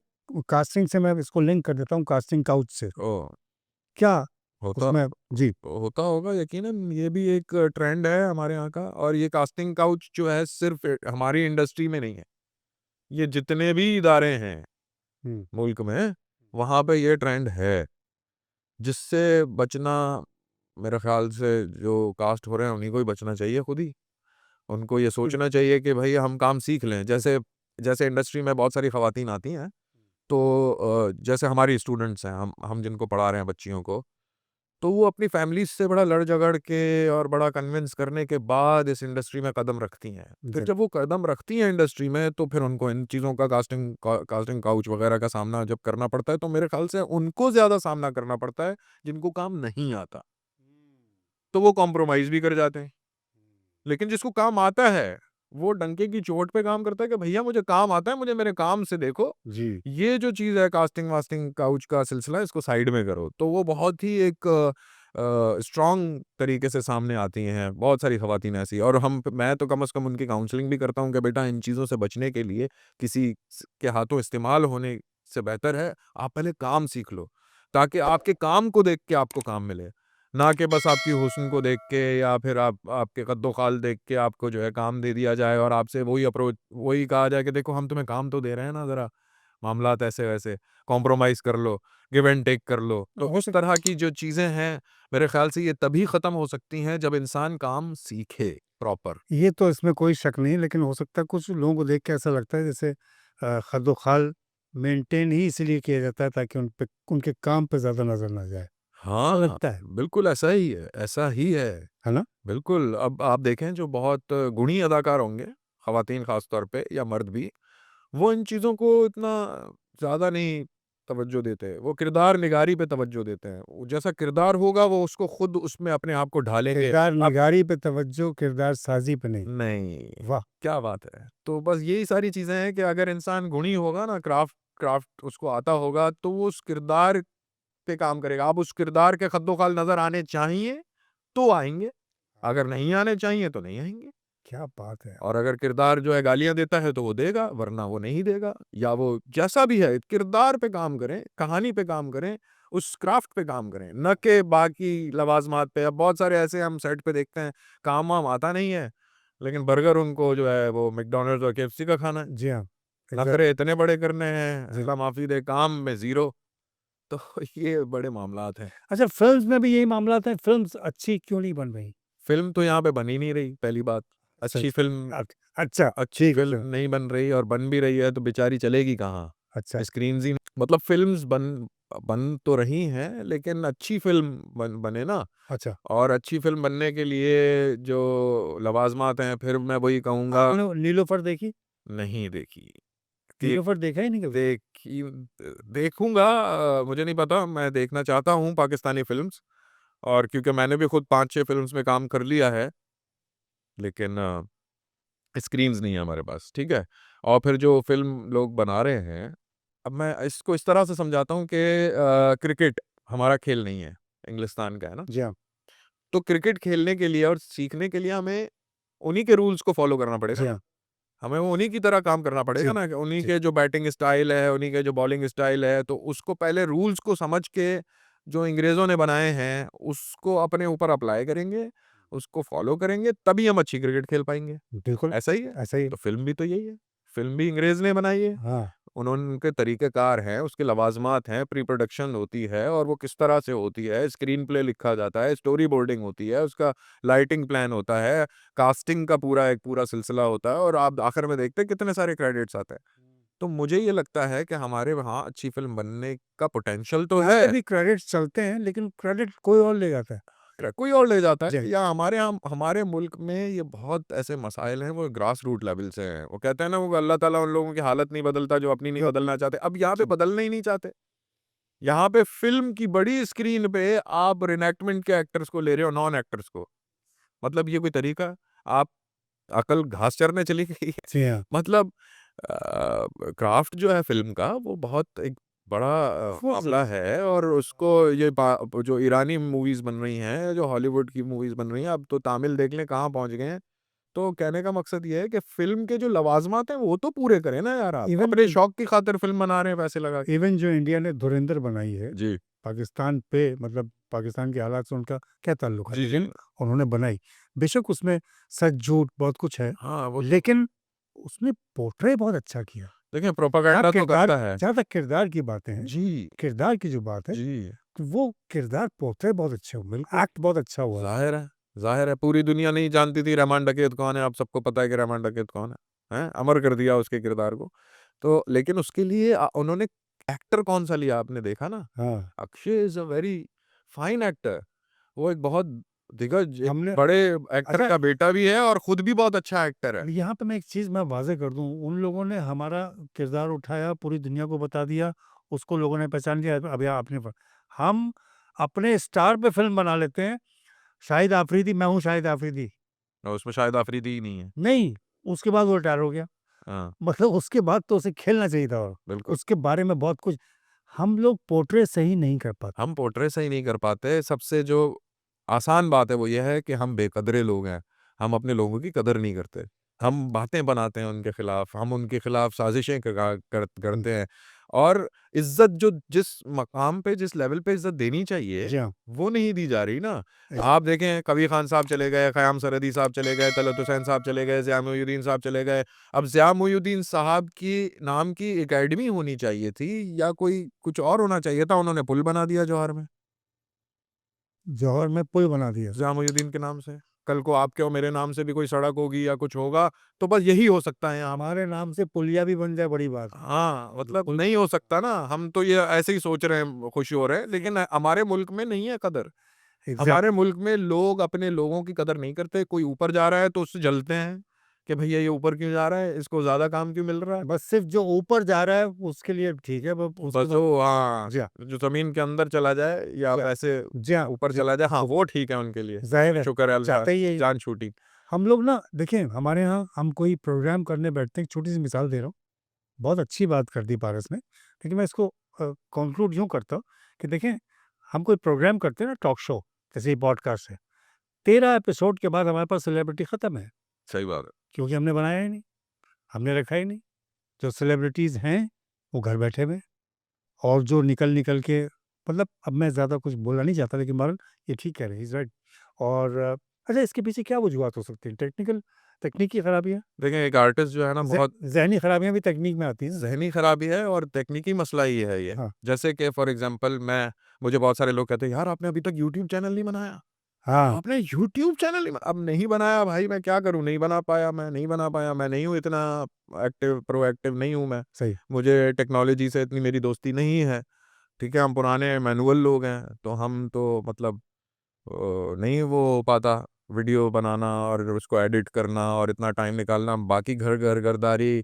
कास्टिंग से मैं इसको लिंक कर देता हूँ कास्टिंग काउच से। ओह! क्या होता उसमें जी, होता होगा यकीनन। ये भी एक ट्रेंड है हमारे यहाँ का, और ये कास्टिंग काउच जो है सिर्फ़ हमारी इंडस्ट्री में नहीं है। ये जितने भी इदारे हैं हुँ, मुल्क में, वहाँ पे ये ट्रेंड है। जिससे बचना, मेरे ख़्याल से जो कास्ट हो रहे हैं उन्हीं को ही बचना चाहिए खुद ही। उनको ये सोचना चाहिए कि भई हम काम सीख लें। जैसे जैसे इंडस्ट्री में बहुत सारी ख़वातीन आती हैं, तो जैसे हमारी स्टूडेंट्स हैं, हम जिनको पढ़ा रहे हैं बच्चियों को, तो वो अपनी फैमिलीज़ से बड़ा लड़-झगड़ के और बड़ा कन्विंस करने के बाद इस इंडस्ट्री में कदम रखती हैं। फिर एग्ज़ैक्ट जब वो कदम रखती हैं इंडस्ट्री में, तो फिर उनको इन चीज़ों का कास्टिंग काउच वग़ैरह का सामना जब करना पड़ता है, तो मेरे ख़्याल से उनको ज़्यादा सामना करना पड़ता है, जिनको काम नहीं आता। तो वो कॉम्प्रोमाइज़ भी कर जाते हैं। लेकिन जिसको काम आता है, वो डंके की चोट पे काम करता है कि भैया मुझे काम आता है, मुझे मेरे काम से देखो। जी। ये जो चीज़ है कास्टिंग-वास्टिंग काउच का सिलसिला, इसको साइड में करो। तो वो बहुत ही एक स्ट्रॉन्ग तरीके से सामने आती हैं, बहुत सारी ख़वातीन ऐसी। और मैं तो कम से कम उनकी काउंसलिंग भी करता हूँ कि बेटा इन चीज़ों से बचने के लिए किसी के हाथों इस्तेमाल होने से बेहतर है, आप पहले काम सीख लो, ताकि आपके काम को देख के आपको काम मिले। ना कि बस आपकी हुस्न को देख के, या फिर आपके कद्दो-खाल देख के आपको जो है काम दे दिया जाए, और आपसे वही कहा जाए कि देखो हम तुम्हें काम तो दे रहे हैं ना, ज़रा मामलात ऐसे-वैसे, कॉम्प्रोमाइज़ कर लो, गिव एंड टेक कर लो। तो हो इस सक तरह की जो चीज़ें हैं, मेरे ख़्याल से ये तभी ख़त्म हो सकती हैं जब इंसान काम सीखे प्रॉपर। ये तो इसमें कोई शक नहीं, लेकिन हो सकता है कुछ लोगों को देख के ऐसा लगता है जैसे खद-ओ-खाल मेंटेन ही इसीलिए किया जाता है ताकि उन पे उनके काम पे ज़्यादा नज़र ना जाए। हाँ, लगता है। बिल्कुल ऐसा ही है, ऐसा ही है। है ना? बिल्कुल, अब आप देखें जो बहुत गुणी अदाकार होंगे, ख़वातीन ख़ास तौर पे या मर्द भी, वो इन चीज़ों को इतना ज़्यादा नहीं तवज्जो देते। वो किरदार निगारी पे तवज्जो देते हैं। वो जैसा किरदार होगा वो उसको खुद उसमें अपने आप को ढालेंगे। किरदार अब निगारी पे तवज्जो, किरदार साज़ी पे नहीं। नहीं, वाह! क्या बात है! तो बस यही सारी चीज़ें हैं कि अगर इंसान गुणी होगा ना, क्राफ्ट उसको आता होगा, तो वो उस किरदार पे काम करेगा। अब उस किरदार के खद्दो-खाल नज़र आने चाहिए, तो आएँगे, अगर नहीं आने चाहिए तो नहीं आएँगे। क्या बात है! और अगर किरदार जो है गालियाँ देता है तो वो देगा, वरना वो नहीं देगा। या वो जैसा भी है, किरदार पे काम करें, कहानी पे काम करें, उस क्राफ्ट पे काम करें, ना कि बाकी लवाज़मात पे। अब बहुत सारे ऐसे हम सेट पे देखते हैं, काम-वाम आता नहीं है, लेकिन बर्गर उनको जो है वो मैकडॉनल्ड्स और केएफसी का खाना है। जी हाँ, एग्ज़ैक्ट नखरे इतने बड़े करने हैं, जी। अल्लाह माफ़ी दे, काम में ज़ीरो। तो ये बड़े मामलात हैं। अच्छा, फ़िल्म्स में भी यही मामलात हैं, फ़िल्म्स अच्छी क्यों नहीं बन रही? फ़िल्म तो यहाँ पे बन ही नहीं रही, पहली बात। अच्छी सच फ़िल्म अच्छा, अच्छी ठीक फ़िल्म है। नहीं बन रही, और बन भी रही है तो बेचारी चलेगी कहाँ? अच्छा, स्क्रीन्स ही मतलब फ़िल्म्स बन बन तो रही हैं, लेकिन अच्छी फ़िल्म बने ना। अच्छा, और अच्छी फ़िल्म बनने के लिए जो लवाज़मात हैं, फिर मैं वही कहूँगा। आपने नीलोफर देखी? नहीं देखी। कि नीलोफर देखा ही नहीं कभी? देखी देखूँगा, मुझे नहीं पता, मैं देखना चाहता हूँ पाकिस्तानी फ़िल्म्स। और क्योंकि मैंने भी खुद 5-6 फ़िल्म्स में काम कर लिया है, लेकिन स्क्रीन्स नहीं है हमारे पास, ठीक है? और फिर जो फ़िल्म लोग बना रहे हैं, अब मैं इसको इस तरह से समझाता हूँ कि क्रिकेट हमारा खेल नहीं है, इंग्लिस्तान का है ना? जी हाँ, तो क्रिकेट खेलने के लिए और सीखने के लिए हमें उन्हीं के रूल्स को फ़ॉलो करना पड़ेगा जी ना। हाँ, हमें वो उन्हीं की तरह काम करना जी, पड़ेगा ना, कि उन्हीं जी, के जो बैटिंग स्टाइल है, उन्हीं के जो बॉलिंग स्टाइल है, तो उसको पहले रूल्स को समझ के जो अंग्रेज़ों ने बनाए हैं, उसको अपने ऊपर अप्लाई करेंगे, उसको फ़ॉलो करेंगे, तभी हम अच्छी क्रिकेट खेल पाएँगे। बिल्कुल, ऐसा ही है। ऐसा ही है। तो फ़िल्म भी तो यही है। फ़िल्म भी अंग्रेज़ ने बनाई है। हाँ, उनके तरीक़ेकार हैं, उसके लवाज़मात हैं, प्री-प्रोडक्शन होती है और वो किस तरह से होती है, स्क्रीन प्ले लिखा जाता है, स्टोरी बोर्डिंग होती है, उसका लाइटिंग प्लान होता है, कास्टिंग का एक पूरा सिलसिला होता है, और आप आखिर में देखते हैं कितने सारे क्रेडिट्स आते हैं। तो मुझे ये लगता है कि हमारे वहाँ अच्छी फ़िल्म बनने का पोटेंशियल तो यहाँ पे है। भी क्रेडिट्स चलते हैं, लेकिन क्रेडिट कोई और ले जाता है। कोई और ले जाता जी, है, या हमारे यहाँ हमारे मुल्क में ये बहुत ऐसे मसाइल हैं, वो ग्रास रूट लेवल से हैं। वो कहते हैं ना, वो अल्लाह ताला उन लोगों की हालत नहीं बदलता जो अपनी नहीं जो बदलना चाहते। अब यहाँ पे जी, बदलना ही नहीं चाहते। यहाँ पे फ़िल्म की बड़ी स्क्रीन पे आप रिएक्टमेंट के एक्टर्स को ले रहे हो, नॉन एक्टर्स को। मतलब ये कोई तरीका? आप अकल घास चरने चली गई है। जी हाँ। मतलब क्राफ्ट जो है फ़िल्म का, वो बहुत एक बड़ा वो मामला है, और उसको ये जो ईरानी मूवीज़ बन रही हैं, जो हॉलीवुड की मूवीज़ बन रही हैं, अब तो तामिल देख लें कहाँ पहुँच गए हैं। तो कहने का मकसद ये है कि फ़िल्म के जो लवाज़मात हैं, वो तो पूरे करें ना यार आप। इवन अपने शौक की खातिर फ़िल्म बना रहे हैं पैसे लगा के। इवन जो इंडिया ने धुरंधर बनाई है, जी। पाकिस्तान पे मतलब पाकिस्तान के हालात से उनका क्या ताल्लुक है? जी, जी। लेकिन उन्होंने बनाई। बेशक उसमें सच-झूठ बहुत कुछ है, हाँ, वो तो लेकिन उसने पोर्ट्रे बहुत अच्छा किया। देखिए, जहाँ प्रोपेगेंडा तो किरदार करता है। जहाँ तक किरदार की बातें हैं, जी, किरदार की जो बात है, जी। तो वो किरदार पोर्ट्रे बहुत अच्छे हुए, बिल्कुल, एक्ट बहुत अच्छा हुआ है। ज़ाहिर है, ज़ाहिर है। पूरी दुनिया नहीं जानती थी रहमान डकैत कौन है, अब सबको पता है कि रहमान डकैत कौन है। हैं? अमर कर दिया उसके किरदार को। तो लेकिन उसके लिए उन्होंने एक्टर कौन-सा लिया आपने देखा ना? हाँ, Akshay is a very fine actor. वो एक बहुत दिग्गज, एक हमने बड़े एक्टर अच्छा का बेटा भी है, और खुद भी बहुत अच्छा एक्टर है। यहाँ पे मैं एक चीज़ मैं वाज़ेह कर दूँ, उन लोगों ने हमारा किरदार उठाया, पूरी दुनिया को बता दिया, उसको लोगों ने पहचान लिया, अब या आपने प हम अपने स्टार पे फ़िल्म बना लेते हैं, शाहिद आफ़रीदी, मैं हूँ शाहिद आफ़रीदी। और उसमें शाहिद आफ़रीदी ही नहीं है। नहीं, उसके बाद वो रिटायर हो गया। हाँ, मतलब उसके बाद तो उसे खेलना चाहिए था और बिल्कुल। उसके बारे में बहुत कुछ हम लोग पोर्ट्रे सही नहीं कर पाते। हम पोर्ट्रे सही नहीं कर पाते। सबसे जो आसान बात है वो ये है कि हम बेकदरे लोग हैं। हम अपने लोगों की कदर नहीं करते। हम बातें बनाते हैं उनके खिलाफ, हम उनके खिलाफ साजिशें हुँ, करते हैं, और इज़्ज़त जो जिस मकाम पे, जिस लेवल पे इज़्ज़त देनी चाहिए, जी हाँ, वो नहीं दी जा रही ना। एक आप देखें, कबीर खान साहब चले गए, ख़याम सरहदी साहब चले गए, तलत हुसैन साहब चले गए, ज़िया मुहय्यीद्दीन साहब चले गए। अब ज़िया मुहय्यीद्दीन साहब की नाम की एकेडमी होनी चाहिए थी, या कोई कुछ और होना चाहिए था, उन्होंने पुल बना दिया जौहर में। जौहर में पुल बना दिया। ज़िया मुहय्यीद्दीन के नाम से। कल को आपके और मेरे नाम से भी कोई सड़क होगी या कुछ होगा, तो बस यही हो सकता है यहाँ पे। हमारे नाम से पुलिया भी बन जाए बड़ी बात है। हाँ, मतलब पुल नहीं हो सकता ना, हम तो ये ऐसे ही सोच रहे हैं, खुश हो रहे हैं, लेकिन हमारे मुल्क में नहीं है कदर। एग्ज़ैक्ट हमारे मुल्क में लोग अपने लोगों की कदर नहीं करते, कोई ऊपर जा रहा है तो उससे जलते हैं, कि भैया ये ऊपर क्यों जा रहा है, इसको ज़्यादा काम क्यों मिल रहा है? बस सिर्फ़ जो ऊपर जा रहा है उसके लिए ठीक है, ब उसके बस बाद वो, हाँ, जी हाँ, जो ज़मीन के अंदर चला जाए या जी हाँ, वैसे जी हाँ, ऊपर जी हाँ, चला जाए, हाँ, वो ठीक है उनके लिए। ज़ाहिर है, शुक्र है अल्लाह, चाहते ही यही जान छूटी। हम लोग ना देखिए हमारे यहाँ हम कोई प्रोग्राम करने बैठते हैं, एक छोटी-सी मिसाल दे रहा हूँ, बहुत अच्छी बात कर दी पारस ने, लेकिन मैं इसको कंक्लूड यूँ करता हूँ कि देखें, हम कोई प्रोग्राम करते हैं ना टॉक शो, जैसे ये पॉडकास्ट है, 13 एपिसोड के बाद हमारे पास सेलिब्रिटी खत्म है, सही बात है। क्योंकि हमने बनाया ही नहीं, हमने रखा ही नहीं। जो सेलिब्रिटीज़ हैं, वो घर बैठे हुए हैं और जो निकल-निकल के मतलब अब मैं ज़्यादा कुछ बोलना नहीं चाहता लेकिन बहरहाल ये ठीक कह रहे हैं, ही इज़ राइट और अच्छा इसके पीछे क्या वजूहत हो सकती हैं? तकनीकी खराबियाँ? देखें, एक आर्टिस्ट जो है ना, ज़े बहुत ज़हनी खराबियाँ भी तकनीक में आती हैं ना? ज़हनी खराबी है और तकनीकी मसला ही है ये। हाँ, जैसे कि फॉर एग्ज़ाम्पल, मुझे बहुत सारे लोग कहते हैं, "यार, आपने अभी तक यूट्यूब चैनल नहीं बनाया? हाँ, आपने यूट्यूब चैनल नहीं अब नहीं बनाया भाई, मैं क्या करूँ? नहीं बना पाया मैं, नहीं बना पाया। मैं नहीं हूँ इतना प्रोएक्टिव नहीं हूँ मैं। सही। मुझे टेक्नोलॉजी से इतनी मेरी दोस्ती नहीं है। ठीक है, हम पुराने मैनुअल लोग हैं, तो हम तो मतलब नहीं वो हो पाता वीडियो बनाना और उसको एडिट करना और इतना टाइम निकालना। बाकी घर घरदारी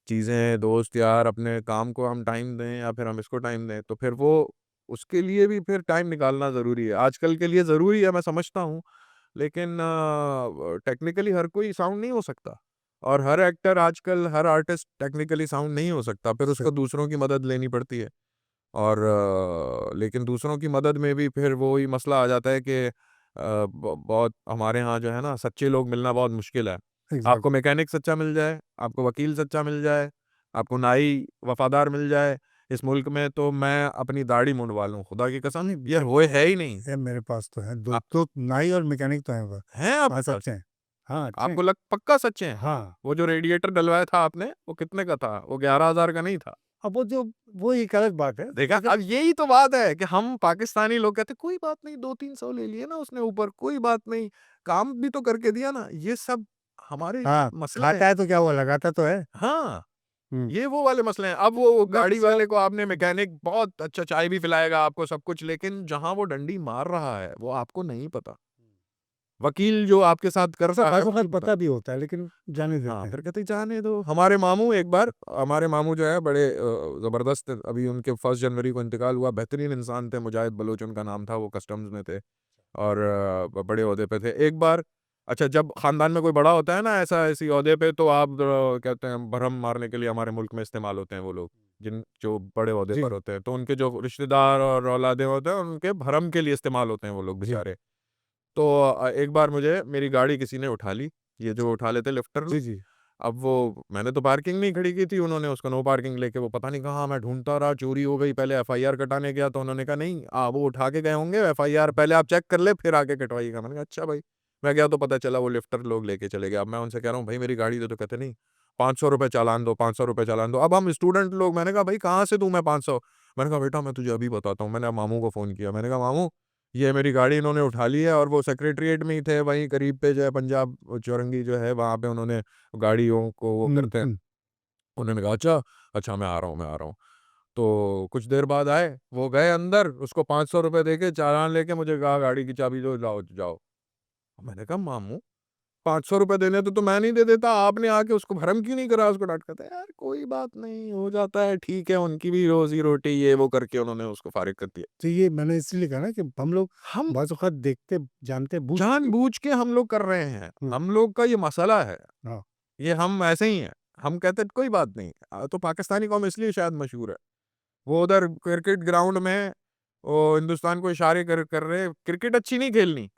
चीज़ें, दोस्त यार, अपने काम को हम टाइम दें या फिर हम इसको टाइम दें, तो फिर वो उसके लिए भी फिर टाइम निकालना ज़रूरी है। आजकल के लिए ज़रूरी है, मैं समझता हूँ, लेकिन टेक्निकली हर कोई साउंड नहीं हो सकता, और हर एक्टर आजकल, हर आर्टिस्ट टेक्निकली साउंड नहीं हो सकता, फिर उसको दूसरों की मदद लेनी पड़ती है। और लेकिन दूसरों की मदद में भी फिर वो ही मसला आ जाता है कि बहुत हमारे यहाँ जो है ना, सच्चे लोग मिलना बहुत मुश्किल है। आपको मैकेनिक सच्चा मिल जाए, आपको वकील सच्चा मिल जाए, आपको नाई वफादार मिल जाए इस मुल्क में, तो मैं अपनी दाढ़ी मुंडवा लूँ, खुदा की कसम ये हुए है ही नहीं। है, मेरे पास तो है दो आप तो नाई और मैकेनिक तो है। हैं आपके हाँ, पास? सच्चे हैं। हाँ, अच्छे हैं। आपको लग पक्का सच्चे हैं? हाँ, वो जो रेडिएटर डलवाया था आपने, वो कितने का था? वो 11,000 का नहीं था? अब वो एक अलग बात है। देखा, अगर अब यही तो बात है कि हम पाकिस्तानी लोग कहते कोई बात नहीं, 2-300 ले लिए ना उसने ऊपर, कोई बात नहीं, काम भी तो करके दिया ना। ये सब हमारे हाँ, मसला है। खाता है तो क्या हुआ, लगाता तो है। हाँ, हुँ। ये वो वाले मसले हैं। अब वो गाड़ी बस वाले को आपने, मैकेनिक बहुत अच्छा चाय भी पिलाएगा आपको, सब कुछ, लेकिन जहाँ वो डंडी मार रहा है, वो आपको नहीं पता। वकील जो आपके साथ कर ऐसा रहा है, बाज़ वो वक़्त नहीं पता। पता भी होता है, लेकिन जाने हाँ, देते हैं। फिर कहते जाने दो। हमारे मामू एक बार, हमारे मामू जो है बड़े ज़बरदस्त, अभी उनके 1 जनवरी को इंतकाल हुआ, बेहतरीन इंसान थे, मुजाहिद बलोच उनका नाम था, वो कस्टम्स में थे और बड़े ओहदे पे थे। एक बार, अच्छा, जब ख़ानदान में कोई बड़ा होता है ना ऐसा ऐसी ओहदे पे, तो आप कहते हैं भरम मारने के लिए हमारे मुल्क में इस्तेमाल होते हैं वो लोग, जिन जो बड़े ओहदे जी, पर होते हैं। तो उनके जो रिश्तेदार और औलादे होते हैं, उनके भरम के लिए इस्तेमाल होते हैं वो लोग जी, बेचारे। तो एक बार मुझे मेरी गाड़ी किसी ने उठा ली, ये जो उठा लेते लिफ्टर लोग। जी, जी। अब वो, मैंने तो पार्किंग नहीं खड़ी की थी, उन्होंने उसको नो पार्किंग लेके वो पता नहीं कहाँ, मैं ढूँढता रहा, चोरी हो गई, पहले एफआईआर कटाने गया तो उन्होंने कहा नहीं, वो उठा के गए होंगे, एफआईआर पहले आप चेक कर ले फिर आके कटवाइएगा। मैंने कहा अच्छा भाई। मैं गया तो पता चला वो लिफ्टर लोग लेके चले गए। अब मैं उनसे कह रहा हूँ भाई मेरी गाड़ी दे दो, कहते नहीं, 500 रुपए चालान दो, 500 रुपए चालान दो। अब हम स्टूडेंट लोग, मैंने कहा भाई कहाँ से दूँ मैं 500? मैंने कहा बेटा मैं तुझे अभी बताता हूँ। मैंने मामू को फ़ोन किया, मैंने कहा मामू, ये मेरी गाड़ी इन्होंने उठा ली है, और वो सेक्रेटेरिएट में ही थे, वहीं करीब पे जो है पंजाब चौरंगी जो है वहाँ पे उन्होंने गाड़ियों को वो हुँ, करते हैं। हुँ। उन्होंने कहा अच्छा, अच्छा मैं आ रहा हूँ, मैं आ रहा हूँ। तो कुछ देर बाद आए, वो गए अंदर, उसको 500 रुपए देके चालान लेके मुझे कहा गाड़ी की चाबी दो, लाओ जाओ। मैंने कहा मामू, 500 रुपए देने तो मैं नहीं दे देता, आपने आके उसको भरम क्यों नहीं करा? उसको डाँट, कहता है यार कोई बात नहीं, हो जाता है, ठीक है, उनकी भी रोज़ी-रोटी, ये वो करके उन्होंने उसको फ़ारिग कर दिया। तो ये मैंने इसलिए कहा ना कि हम लोग हम बाज़ वक़्त देखते, जानते, बूझ के जानबूझ के हम लोग कर रहे हैं, हुँ, हम लोग का ये मसला है। हाँ, ये हम ऐसे ही हैं। हम कहते हैं कोई बात नहीं। तो पाकिस्तानी कौम इसलिए शायद मशहूर है। वो उधर क्रिकेट ग्राउंड में वो हिंदुस्तान को इशारे कर रहे, क्रिकेट अच्छी नहीं खेलनी,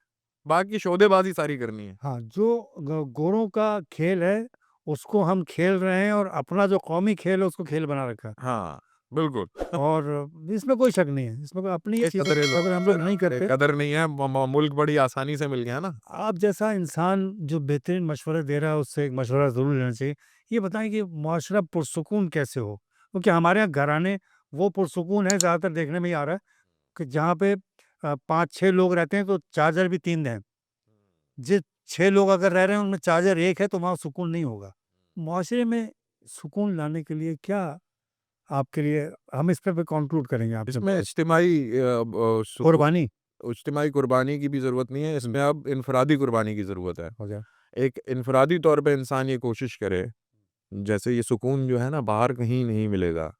बाकी सौदेबाज़ी सारी करनी है। हाँ, जो गोरों का खेल है, उसको हम खेल रहे हैं और अपना जो कौमी खेल है, उसको खेल बना रखा है। हाँ, बिल्कुल। और इसमें कोई शक नहीं है, इसमें कोई अपनी ये ये चीज़ है, कदरे अगर हम लोग नहीं करते, कदर नहीं है, म म मुल्क बड़ी आसानी से मिल गया ना। आप जैसा इंसान जो बेहतरीन मशवरे दे रहा है, उससे एक मशवरा ज़रूर लेना चाहिए। ये बताएँ कि मुआशरा पुरसुकून कैसे हो? क्योंकि हमारे यहाँ घराने वो पुरसुकून है, ज़्यादातर देखने में ये आ रहा है कि जहाँ पे 5-6 लोग रहते हैं, तो चार्जर भी 3 हैं। जिस 6 लोग अगर रह रहे हैं, उनमें चार्जर 1 है, तो वहाँ सुकून नहीं होगा। मुआशरे में सुकून लाने के लिए क्या आपके लिए, हम इस पे कंक्लूड करेंगे आपसे इसमें बात। इज्तिमाई कुर्बानी इज्तिमाई कुर्बानी की भी ज़रूरत नहीं है, हुँ, इसमें अब इनफ़रादी कुर्बानी की ज़रूरत है। हो गया। एक इनफ़रादी तौर पे इंसान ये कोशिश करे, जैसे ये सुकून जो है ना बाहर कहीं नहीं मिलेगा,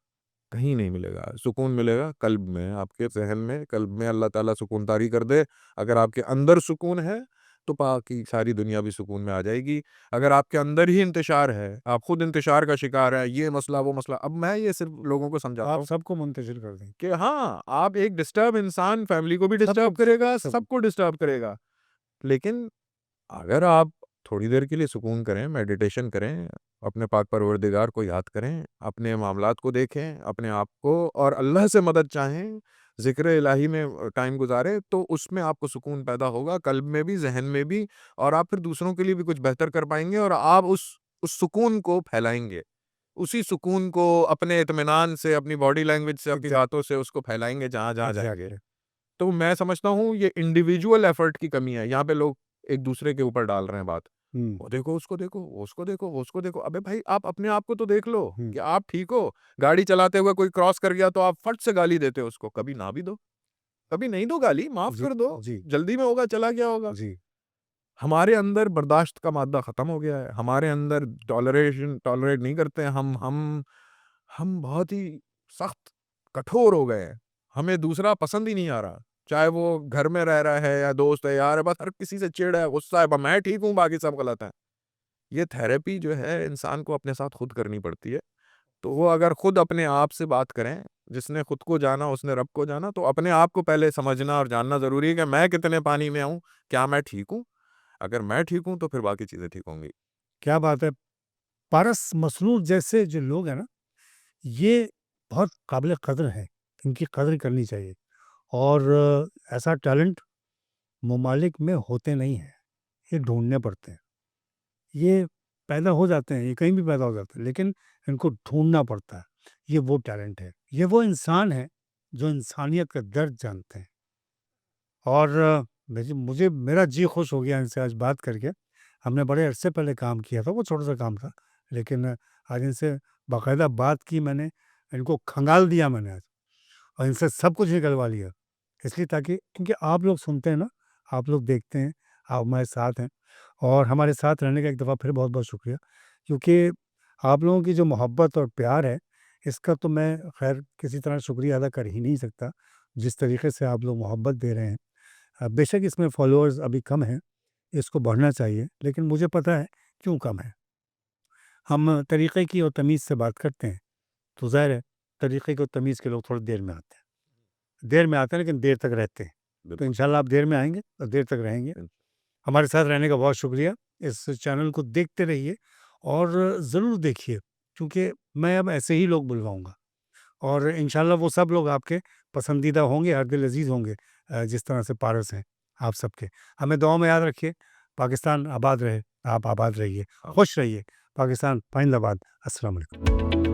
कहीं नहीं मिलेगा। सुकून मिलेगा कल्ब में, आपके ज़हन में, कल्ब में अल्लाह ताला सुकून तारी कर दे। अगर आपके अंदर सुकून है, तो बाकी सारी दुनिया भी सुकून में आ जाएगी। अगर आपके अंदर ही इंतशार है, आप खुद इंतशार का शिकार हैं, ये मसला, वो मसला, अब मैं ये सिर्फ़ लोगों को समझाता आप हूँ सबको मुंतशिर कर दें। कि हाँ, आप एक डिस्टर्ब इंसान फैमिली को भी सबको डिस्टर्ब करेगा, सब सबको डिस्टर्ब करेगा। लेकिन अगर आप थोड़ी देर के लिए सुकून करें, मेडिटेशन करें, अपने पाक परवरदिगार को याद करें, अपने मामलात को देखें, अपने आप को और अल्लाह से मदद चाहें, ज़िक्र इलाही में टाइम गुज़ारें, तो उसमें आपको सुकून पैदा होगा, कल्ब में भी, ज़हन में भी, और आप फिर दूसरों के लिए भी कुछ बेहतर कर पाएँगे और आप उस सुकून को फैलाएँगे। उसी सुकून को अपने इत्मीनान से, अपनी बॉडी लैंग्वेज से, अपनी एग्ज़ैक्ट बातों से उसको फैलाएँगे जहाँ-जहाँ जाएँगे। एग्ज़ैक्टली। तो मैं समझता हूँ ये इंडिविजुअल एफर्ट की कमी है। यहाँ पे लोग एक दूसरे के ऊपर डाल रहे हैं बात। वो देखो, उसको देखो, उसको देखो, उसको देखो। अबे भाई, आप अपने आप को तो देख लो हुँ। कि आप ठीक हो। गाड़ी चलाते हुए कोई क्रॉस कर गया तो आप फट से गाली देते हो उसको। कभी ना भी दो, कभी नहीं दो गाली, माफ़ जी, कर दो। जी, जल्दी में होगा, चला गया होगा। जी। हमारे अंदर बर्दाश्त का मादा खत्म हो गया है। हमारे अंदर टॉलरेट नहीं करते हैं। हम बहुत ही सख्त, कठोर हो गए हैं। हमें दूसरा पसंद ही नहीं आ रहा। चाहे वो घर में रह रहा है या दोस्त है, यार है, बस हर किसी से चिढ़ है, गुस्सा है, मैं ठीक हूँ, बाकी सब गलत हैं। ये थेरेपी जो है इंसान को अपने साथ खुद करनी पड़ती है। तो वो अगर खुद अपने आप से बात करें, जिसने खुद को जाना उसने रब को जाना, तो अपने आप को पहले समझना और जानना ज़रूरी है कि मैं कितने पानी में हूँ, क्या मैं ठीक हूँ? अगर मैं ठीक हूँ तो फिर बाकी चीज़ें ठीक होंगी। क्या बात है! पारस मसरूर जैसे जो लोग हैं ना, ये बहुत काबिल कद्र हैं, इनकी कद्र करनी चाहिए और ऐसा टैलेंट ममालिक में होते नहीं हैं, ये ढूँढने पड़ते हैं। ये पैदा हो जाते हैं, ये कहीं भी पैदा हो जाते हैं, लेकिन इनको ढूँढना पड़ता है। ये वो टैलेंट है, ये वो इंसान है, जो इंसानियत का दर्द जानते हैं और मुझे मेरा जी खुश हो गया इनसे आज बात करके। हमने बड़े अरसे पहले काम किया था, वो छोटा-सा काम था, लेकिन आज इनसे बाकायदा बात की मैंने, इनको खंगाल दिया मैंने आज और इनसे सब कुछ निकलवा लिया। इसलिए ताकि क्योंकि आप लोग सुनते हैं ना, आप लोग देखते हैं, आप हमारे साथ हैं और हमारे साथ रहने का एक दफ़ा फिर बहुत-बहुत शुक्रिया। क्योंकि आप लोगों की जो मोहब्बत और प्यार है, इसका तो मैं ख़ैर किसी तरह शुक्रिया अदा कर ही नहीं सकता, जिस तरीके से आप लोग मोहब्बत दे रहे हैं। बेशक इसमें फ़ॉलोअर्स अभी कम हैं, इसको बढ़ना चाहिए, लेकिन मुझे पता है क्यों कम है। हम तरीक़े की और तमीज़ से बात करते हैं, तो ज़ाहिर है तरीक़े की और तमीज़ के लोग थोड़ी देर में आते हैं। देर में आते हैं लेकिन देर तक रहते हैं। तो बिल्कुल। इंशाल्लाह आप देर में आएँगे और देर तक रहेंगे। हमारे साथ रहने का बहुत शुक्रिया। इस चैनल को देखते रहिए और ज़रूर देखिए क्योंकि मैं अब ऐसे ही लोग बुलवाऊँगा और इंशाल्लाह वो सब लोग आपके पसंदीदा होंगे, हर दिल अज़ीज़ होंगे जिस तरह से पारस हैं आप सबके। हमें दुआ में याद रखिए। पाकिस्तान आबाद रहे, आप आबाद रहिए, हाँ। खुश रहिए। पाकिस्तान ज़िंदाबाद। अस्सलाम वालेकुम।